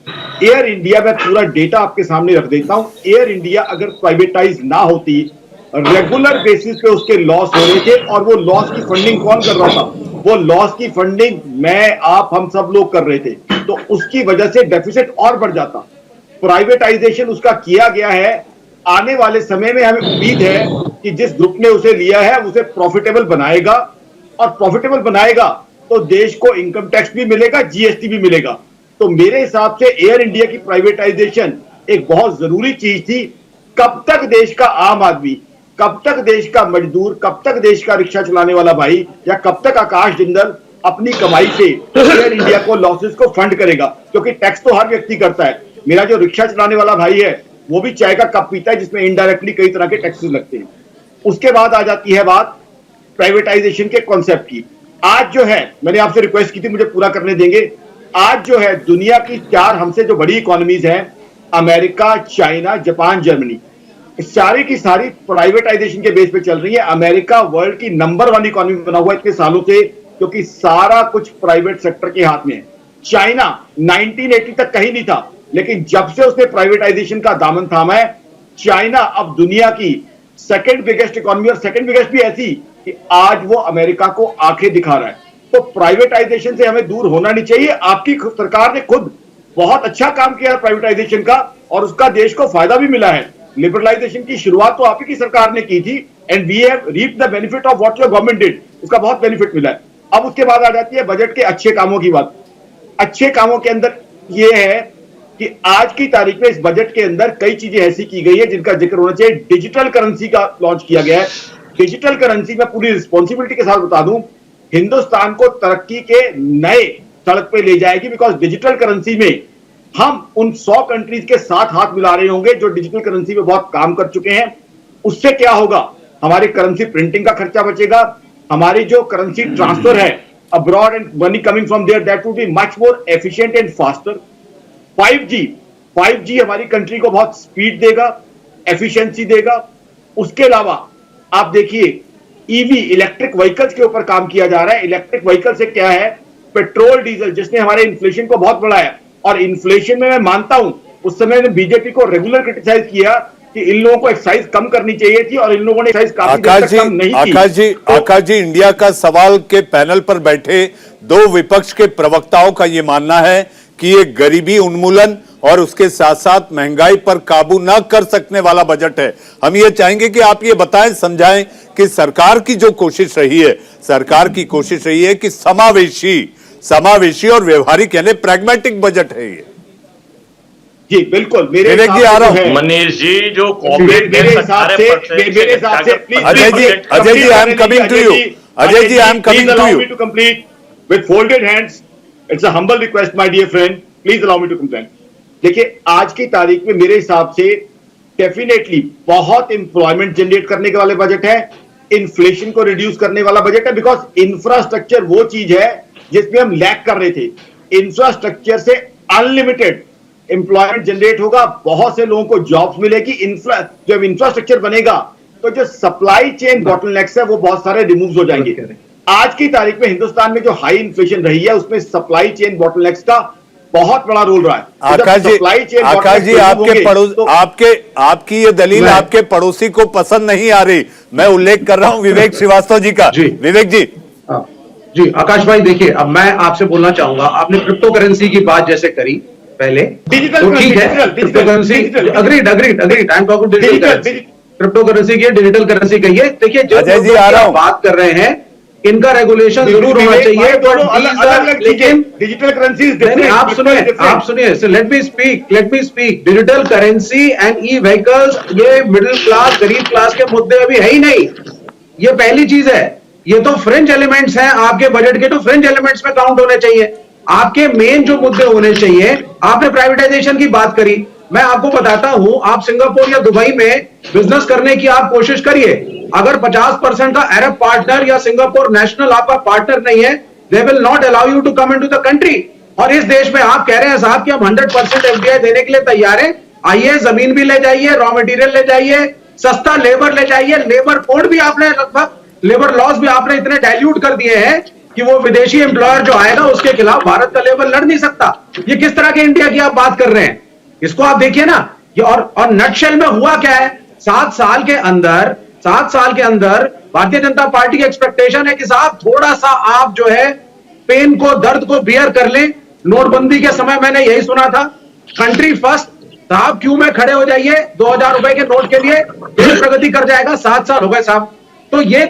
एयर इंडिया में पूरा डेटा आपके सामने रख देता हूं। एयर इंडिया अगर प्राइवेटाइज ना होती, रेगुलर बेसिस पे उसके लॉस हो रहे थे, और वो लॉस की फंडिंग कौन कर रहा था? वो लॉस की फंडिंग मैं, आप, हम सब लोग कर रहे थे, तो उसकी वजह से डेफिसिट और बढ़ जाता। प्राइवेटाइजेशन उसका किया गया है। आने वाले समय में हमें उम्मीद है कि जिस ग्रुप ने उसे लिया है उसे प्रॉफिटेबल बनाएगा, और प्रॉफिटेबल बनाएगा तो देश को इनकम टैक्स भी मिलेगा, जीएसटी भी मिलेगा। तो मेरे हिसाब से एयर इंडिया की प्राइवेटाइजेशन एक बहुत जरूरी चीज थी। कब तक देश का आम आदमी, कब तक देश का मजदूर, कब तक देश का रिक्शा चलाने वाला भाई, या कब तक आकाश जिंदल अपनी कमाई से एयर इंडिया को लॉसेस को फंड करेगा? क्योंकि टैक्स तो हर व्यक्ति करता है। मेरा जो रिक्शा चलाने वाला भाई है वो भी चाय का कप पीता है, जिसमें इनडायरेक्टली कई तरह के टैक्सेस लगते हैं। उसके बाद आ जाती है बात प्राइवेटाइजेशन के कॉन्सेप्ट की। आज जो है, मैंने आपसे रिक्वेस्ट की थी, मुझे पूरा करने देंगे। आज जो है दुनिया की 4 हमसे जो बड़ी इकोनॉमीज हैं, अमेरिका, चाइना, जापान, जर्मनी, इस सारी की सारी प्राइवेटाइजेशन के बेस पे चल रही है। अमेरिका वर्ल्ड की नंबर 1 इकोनॉमी बना हुआ है इतने सालों से, क्योंकि सारा कुछ प्राइवेट सेक्टर के हाथ में है। चाइना 1980 तक कहीं नहीं था, लेकिन जब से उसने प्राइवेटाइजेशन का दामन थामा है, चाइना अब दुनिया की सेकंड बिगेस्ट इकोनॉमी, और सेकंड बिगेस्ट भी ऐसी कि आज वो अमेरिका को आंखें दिखा रहा है। तो प्राइवेटाइजेशन से हमें दूर होना नहीं चाहिए। आपकी सरकार ने खुद बहुत अच्छा काम किया प्राइवेटाइजेशन का, और उसका देश को फायदा भी मिला है। लिबरलाइजेशन की शुरुआत तो आप ही की सरकार ने की थी, and we have reaped the benefit of what your government did. उसका बहुत बेनिफिट मिला है। अब उसके बाद आ जाती है बजट के अच्छे कामों की बात। अच्छे कामों के अंदर यह है कि आज की तारीख में इस बजट के अंदर कई चीजें ऐसी की गई है जिनका जिक्र होना चाहिए। डिजिटल करेंसी का लॉन्च किया गया है। डिजिटल करेंसी में पूरी रिस्पॉन्सिबिलिटी के साथ बता दूं, हिंदुस्तान को तरक्की के नए सड़क पे ले जाएगी, बिकॉज डिजिटल करेंसी में हम उन 100 कंट्रीज के साथ हाथ मिला रहे होंगे जो डिजिटल करेंसी में बहुत काम कर चुके हैं। उससे क्या होगा? हमारी करेंसी प्रिंटिंग का खर्चा बचेगा, हमारी जो करेंसी ट्रांसफर है abroad and money coming from there, that would be much more efficient and faster. 5G हमारी कंट्री को बहुत स्पीड देगा, एफिशिएंसी देगा। उसके अलावा आप देखिए ईवी, इलेक्ट्रिक व्हीकल्स के ऊपर काम किया जा रहा है। इलेक्ट्रिक व्हीकल से क्या है, पेट्रोल डीजल जिसने हमारे इन्फ्लेशन को बहुत बढ़ाया, और इन्फ्लेशन में मैं मानता हूं उस समय ने बीजेपी को रेगुलर क्रिटिसाइज किया कि इन लोगों को एक्साइज कम करनी चाहिए थी, और इन लोगों ने एक्साइज काफी देर तक कम नहीं की। आकाश जी, इंडिया का सवाल के पैनल पर बैठे 2 विपक्ष के प्रवक्ताओं का यह मानना है कि ये गरीबी उन्मूलन और उसके साथ साथ महंगाई पर काबू न कर सकने वाला बजट है। हम ये चाहेंगे कि आप ये बताएं, समझाएं कि सरकार की जो कोशिश रही है, सरकार की कोशिश रही है कि समावेशी और व्यवहारिक यानी प्रैग्मेटिक बजट है ये। जी बिल्कुल, मेरे जी आ रहा हूं। मनीष जी, जो मेरे हिसाब से Ajay ji I am coming to you. Ajay ji I am coming to you to complete with folded hands. It's a humble request my dear friend, please allow me to complete. देखिए आज की तारीख में मेरे हिसाब से डेफिनेटली बहुत इंप्लॉयमेंट जनरेट करने के वाले बजट है, इन्फ्लेशन को रिड्यूस करने वाला बजट है, बिकॉज इंफ्रास्ट्रक्चर वो चीज है जिसमें हम लैक कर रहे थे। इंफ्रास्ट्रक्चर से अनलिमिटेड एम्प्लॉयमेंट जनरेट होगा, बहुत से लोगों को जॉब्स मिलेगी। जब इंफ्रास्ट्रक्चर बनेगा तो जो सप्लाई चेन बॉटलनेक्स है वो बहुत सारे रिमूव हो जाएंगे। आज की तारीख में हिंदुस्तान में जो हाई इन्फ्लेशन रही है उसमें सप्लाई चेन बॉटलनेक्स का बहुत बड़ा रोल रहा है। आकाश जी आपकी ये दलील आपके पड़ोसी को पसंद नहीं आ रही। मैं उल्लेख कर रहा हूं विवेक श्रीवास्तव जी का। विवेक जी। जी आकाश भाई, देखिए अब मैं आपसे बोलना चाहूंगा, आपने क्रिप्टो करेंसी की बात जैसे करी, पहले, Digital तो ठीक है, digital, crypto currency, digital. Agreed, I am talking digital Digital, currency, crypto currency की डिजिटल करेंसी कहिए। देखिए जो अजय जी, आ रहा हूं। बात कर रहे हैं, इनका रेगुलेशन जरूर होना चाहिए, लेकिन डिजिटल करेंसी नहीं, आप सुनिए, let me speak. Digital currency and E vehicles, ये मिडिल क्लास, गरीब क्लास के मुद्दे अभी है ही नहीं। ये पहली चीज है, ये तो फ्रिंज एलिमेंट्स हैं आपके बजट के, तो फ्रिंज एलिमेंट्स में काउंट होने चाहिए। आपके मेन जो मुद्दे होने चाहिए, आपने प्राइवेटाइजेशन की बात करी, मैं आपको बताता हूं, आप सिंगापुर या दुबई में बिजनेस करने की आप कोशिश करिए, अगर 50% का अरब पार्टनर या सिंगापुर नेशनल आपका पार्टनर नहीं है, they will not allow you to come into the country. और इस देश में आप कह रहे हैं साहब कि हम 100% एफडीआई देने के लिए तैयार हैं। आइए, जमीन भी ले जाइए, रॉ मटेरियल ले जाइए, सस्ता लेबर ले जाइए। लेबर कोड भी आपने लगभग, लेबर लॉज भी आपने इतने डाइल्यूट कर दिए हैं कि वो विदेशी एम्प्लॉयर जो आएगा उसके खिलाफ भारत का लेबर लड़ नहीं सकता। ये किस तरह के इंडिया की आप बात कर रहे हैं? इसको आप देखिए ना। ये और नटशेल में हुआ क्या है, 7 साल के अंदर भारतीय जनता पार्टी की एक्सपेक्टेशन है कि साहब थोड़ा सा आप जो है पेन को, दर्द को बियर कर लें। नोटबंदी के समय मैंने यही सुना था, कंट्री फर्स्ट साहब, क्यू में खड़े हो जाइए 2000 रुपए के नोट के लिए, देश प्रगति कर जाएगा। 7 साल हो गए साहब। तो ये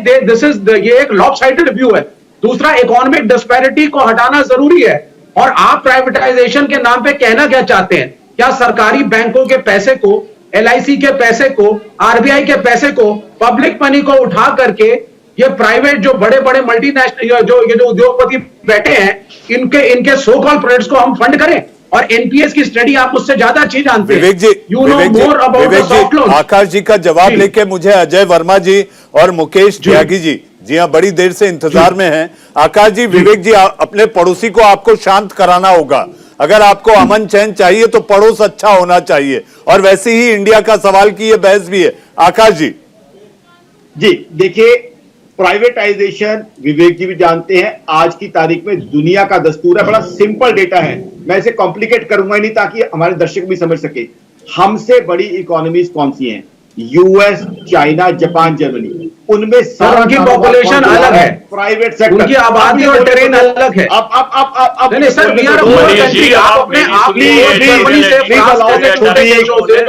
एक लॉपसाइडेड व्यू है। दूसरा, इकोनॉमिक डिस्पैरिटी को हटाना जरूरी है। और आप प्राइवेटाइजेशन के नाम पे कहना क्या चाहते हैं? क्या सरकारी बैंकों के पैसे को, एलआईसी के पैसे को, आरबीआई के पैसे को, पब्लिक मनी को उठा करके ये प्राइवेट जो बड़े बड़े मल्टीनेशनल जो उद्योगपति बैठे हैं, इनके सो कॉल्ड प्रोजेक्ट्स को हम फंड करें? और एनपीएस की स्टडी आप मुझसे ज्यादा अच्छी जानते हैं। विवेक जी, विवेक जी, आकाश जी का जवाब लेके मुझे अजय वर्मा जी और मुकेश त्यागी जी हाँ, बड़ी देर से इंतजार में हैं। आकाश जी, विवेक जी, अपने पड़ोसी को आपको शांत कराना होगा। अगर आपको अमन चैन चाहिए तो पड़ोस अच्छा होना चाहिए, और वैसे ही इंडिया का सवाल की ये बहस भी है। आकाश जी देखिए, प्राइवेटाइजेशन विवेक जी भी जानते हैं, आज की तारीख में दुनिया का दस्तूर है। बड़ा सिंपल डेटा है, मैं इसे कॉम्प्लिकेट करूंगा ही नहीं ताकि हमारे दर्शक भी समझ सके। हमसे बड़ी इकोनॉमीज कौन सी हैं? US, China, Japan, Germany. उनमें उनकी पॉपुलेशन अलग है, प्राइवेट सेक्टर, उनकी आबादी और टेरेन अलग है। अब नहीं सर, वी आर कंट्री, आप अपने आप को जर्मनी से, फ्रांस जैसे छोटे देशों से जो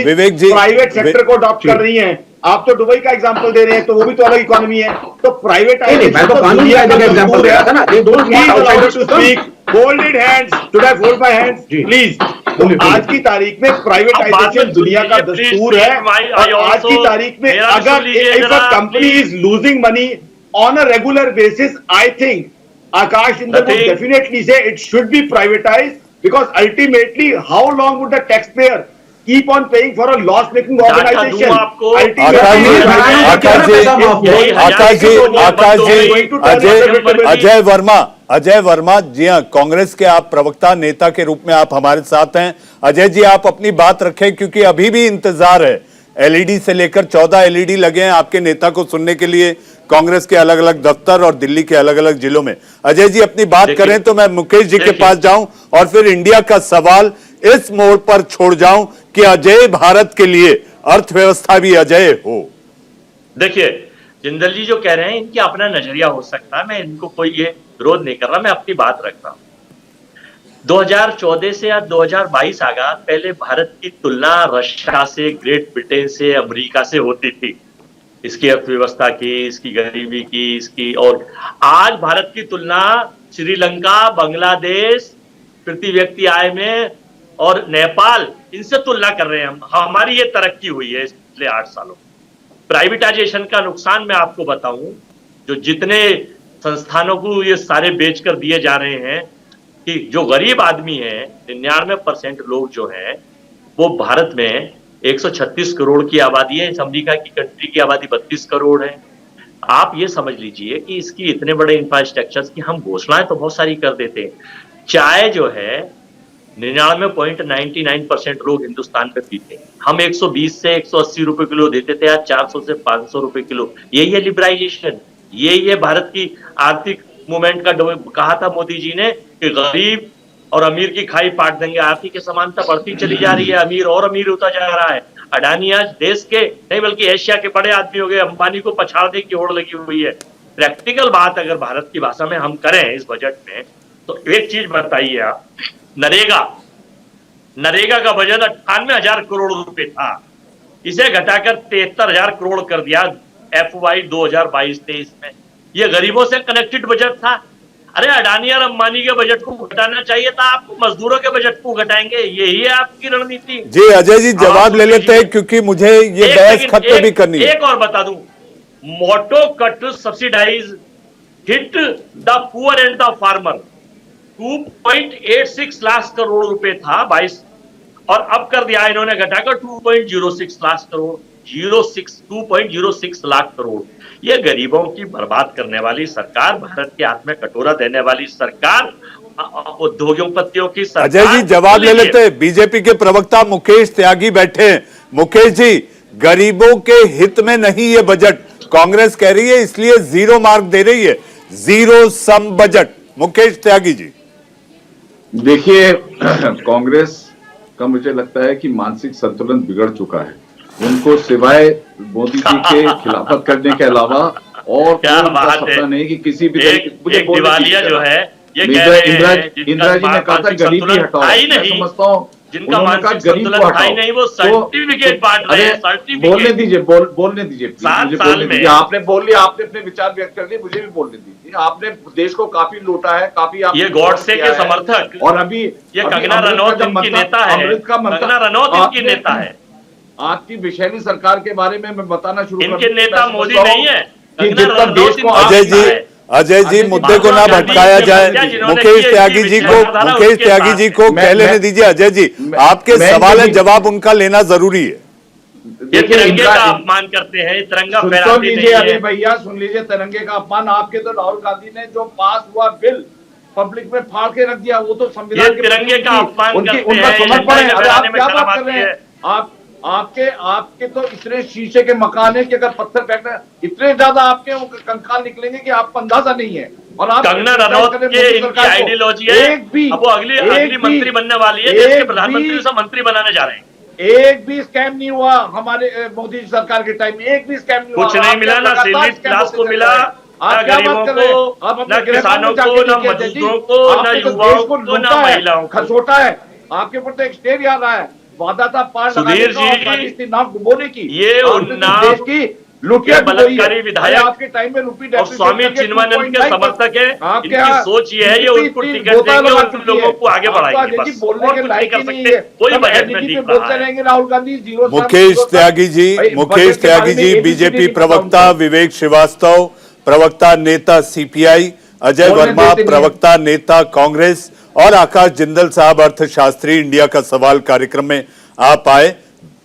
विवेक जी प्राइवेट सेक्टर को अडॉप्ट कर रही हैं। आप तो दुबई का एग्जांपल दे रहे हैं, तो वो भी तो अलग इकोनॉमी है। तो प्राइवेटाइजेशन, मैं तो कानून का एग्जांपल दे रहा था ना। They don't speak, hold hands, should I hold my hands please. आज की तारीख में प्राइवेटाइजेशन दुनिया का दस्तूर है। और आज की तारीख में अगर if a company is losing money on a regular basis, I think Akash Inder would definitely say it should be privatized, because ultimately how long would the taxpayer keep on paying for a loss-making organization? Ajay Verma ji हाँ, कांग्रेस के आप प्रवक्ता नेता के रूप में आप हमारे साथ हैं। अजय जी, आप अपनी बात रखें, क्योंकि अभी भी इंतजार है। एलईडी से लेकर 14 एलईडी लगे हैं आपके नेता को सुनने के लिए, कांग्रेस के अलग अलग दफ्तर और दिल्ली के अलग अलग जिलों में। अजय जी अपनी बात करें तो मैं मुकेश जी के पास जाऊं और फिर इंडिया का सवाल इस मोड़ पर छोड़ जाऊं कि अजय भारत के लिए अर्थव्यवस्था भी अजय हो। देखिए, जिंदल जी जो कह रहे हैं, इनकी अपना नजरिया हो सकता है, मैं इनको कोई ये विरोध नहीं कर रहा, मैं अपनी बात रख रहा हूं। 2014 से या 2022 आगाज पहले भारत की तुलना रशिया से, ग्रेट ब्रिटेन से, अमेरिका से होती थी, इसकी अर्थव्यवस्था की, इसकी गरीबी की, इसकी। और आज भारत की तुलना श्रीलंका, बांग्लादेश, प्रति व्यक्ति आय में और नेपाल, इनसे तुलना कर रहे हैं हम। हमारी ये तरक्की हुई है पिछले 8 सालों। प्राइवेटाइजेशन का नुकसान मैं आपको बताऊं, जो जितने संस्थानों को ये सारे बेचकर दिए जा रहे हैं, कि जो गरीब आदमी है, 99% लोग जो हैं वो भारत में 136 करोड़ की आबादी है। इस अमेरिका की कंट्री की आबादी 32 करोड़ है। आप ये समझ लीजिए कि इसकी इतने बड़े इंफ्रास्ट्रक्चर्स की हम घोषणाएं तो बहुत सारी कर देते हैं। चाय जो है 99.99% लोग हिंदुस्तान में पीते हैं। हम 120 से 180 रुपए किलो देते थे, आज 400 से 500 रुपए किलो। यही है लिबराइजेशन, यही है भारत की आर्थिक मूवमेंट का। कहा था मोदी जी ने कि गरीब और अमीर की खाई पाट देंगे। आर्थिक समानता बढ़ती चली जा रही है, अमीर और अमीर होता जा रहा है। अडानी आज देश के नहीं बल्कि एशिया के बड़े आदमी हो गए, अंबानी को पछाड़ने की होड़ लगी हुई है। प्रैक्टिकल बात अगर भारत की भाषा में हम करें इस बजट में, तो एक चीज बताइए आप, नरेगा का बजट 98,000 करोड़ रुपए था, इसे घटाकर 73,000 करोड़ कर दिया FY 2022-23 में। ये गरीबों से कनेक्टेड बजट था। अरे अडानी और अंबानी के बजट को घटाना चाहिए था, आपको मजदूरों के बजट को घटाएंगे, यही है आपकी रणनीति। जी अजय जी जवाब ले लेते हैं, क्योंकि मुझे ये बहस खत्म भी करनी है। एक और बता दूं, motto cut subsidise hit the poor and the farmer, 2.86 lakh crore रुपए था 22, और अब कर दिया इन्होंने घटाकर 2.06 लाख करोड़, 2.06 लाख करोड़। ये गरीबों की बर्बाद करने वाली सरकार, भारत के हाथ में कटोरा देने वाली सरकार, उद्योगपतियों की सरकार। अजय जी जवाब ले लेते हैं, बीजेपी के प्रवक्ता मुकेश त्यागी बैठे हैं। मुकेश जी, गरीबों के हित में नहीं ये बजट, कांग्रेस कह रही है, इसलिए 0 मार्क दे रही है, 0 सम बजट। मुकेश त्यागी जी देखिए, कांग्रेस का मुझे लगता है कि मानसिक संतुलन बिगड़ चुका है। उनको सिवाय मोदी जी के खिलाफत करने के अलावा और क्या उनका बात सपना है। नहीं कि किसी भी एक दिवालिया जो है, ये कह रहे हैं इंदिरा जी ने कहा था गरीबी हटाओ, मैं समझता हूँ जिनका उन्होंने कहा मानसिक गरीब संतुलन को था ही हटाओ। नहीं, वो सर्टिफिकेट बांट रहे हैं, सर्टिफिकेट। बोलने दीजिए, बोलने दीजिए, सात मुझे साल बोलने में। दीजिए। आपने बोल लिया, आपने अपने विचार व्यक्त कर लिए, मुझे भी बोलने दीजिए। आपने देश को काफी लूटा है, काफी ये गॉडसे के समर्थक, और अभी ये कंगना रनौत इनकी नेता है, कंगना रनौत इनकी नेता है। आपकी विषैली सरकार के बारे में मैं बताना शुरू इनके नेता मोदी नहीं है, कंगना जितना रनौत देश को इनकी अजय नेता जी है। अजय जी मुद्दे को ना भटकाया जाए। मुकेश त्यागी जी को कह लेने दीजिए। अजय जी आपके सवाल है, जवाब उनका लेना जरूरी है। ये तिरंगे का अपमान करते हैं, तिरंगा फहराते नहीं अरे है। भैया सुन लीजिए, तिरंगे का अपमान आपके तो राहुल गांधी ने जो पास हुआ बिल पब्लिक में फाड़ के रख दिया, वो तो संविधान ये तिरंगे का अपमान करते हैं, उनका समर्पण है। अरे आप में क्या शर्म बात कर आती रहे है। हैं? आपके तो इतने शीशे के मकान है कि अगर पत्थर फेंकना, इतने ज्यादा आपके कंकाल निकलेंगे कि आपको अंदाजा नहीं है। और आप कंगना रनौत के इनकी आइडियोलॉजी है, अब वो अगली मंत्री बनने वाली है, देश के प्रधानमंत्री से मंत्री बनाने जा रहे हैं। एक भी स्कैम नहीं हुआ हमारे मोदी सरकार के टाइम में, एक भी स्कैम नहीं हुआ। कुछ नहीं मिला, ना सीमित क्लास को मिला, ना गरीबों को, ना किसानों को, ना मजदूरों को, ना युवाओं को, ना महिलाओं को। खसोटा है आपके ऊपर, तो एक स्टेज आ रहा है। वादा था पार सुधीर जी, नाव डुबोने की, ये उन्नाव देश की लुटिया बलात्कारी विधायक आपके टाइम में रुपी और स्वामी चिन्मयानंद के समर्थक है। आपके इनकी सोच ये है, ये उनको टिकट देंगे और उन लोगों को आगे बढ़ाएंगे, बस बोलने और के कुछ नहीं लायक कर ही नहीं सकते। है। कोई सब बजट में NDP दिख पे रहा बोलते है। रहेंगे राहुल गांधी जीरो। मुकेश त्यागी जी, मुकेश त्यागी जी बीजेपी प्रवक्ता, विवेक श्रीवास्तव प्रवक्ता नेता CPI, अजय वर्मा प्रवक्ता नेता कांग्रेस और आकाश जिंदल साहब अर्थशास्त्री इंडिया का सवाल कार्यक्रम में आप आए।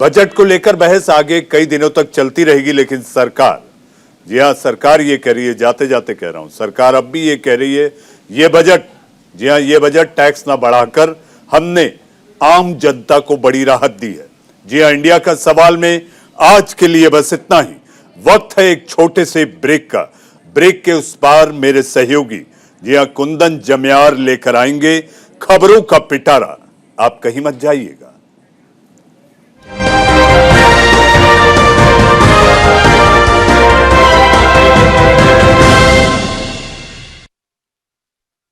बजट को लेकर बहस आगे कई दिनों तक चलती रहेगी, लेकिन सरकार, जी हाँ सरकार ये कह रही है, जाते जाते कह रहा हूं, सरकार अब भी ये कह रही है, ये बजट, जी हाँ ये बजट टैक्स ना बढ़ाकर हमने आम जनता को बड़ी राहत दी है। जी हाँ, इंडिया का सवाल में आज के लिए बस इतना ही। वक्त है एक छोटे से ब्रेक का। ब्रेक के उस पार मेरे सहयोगी जी हाँ कुंदन जम्यार लेकर आएंगे खबरों का पिटारा। आप कहीं मत जाइएगा।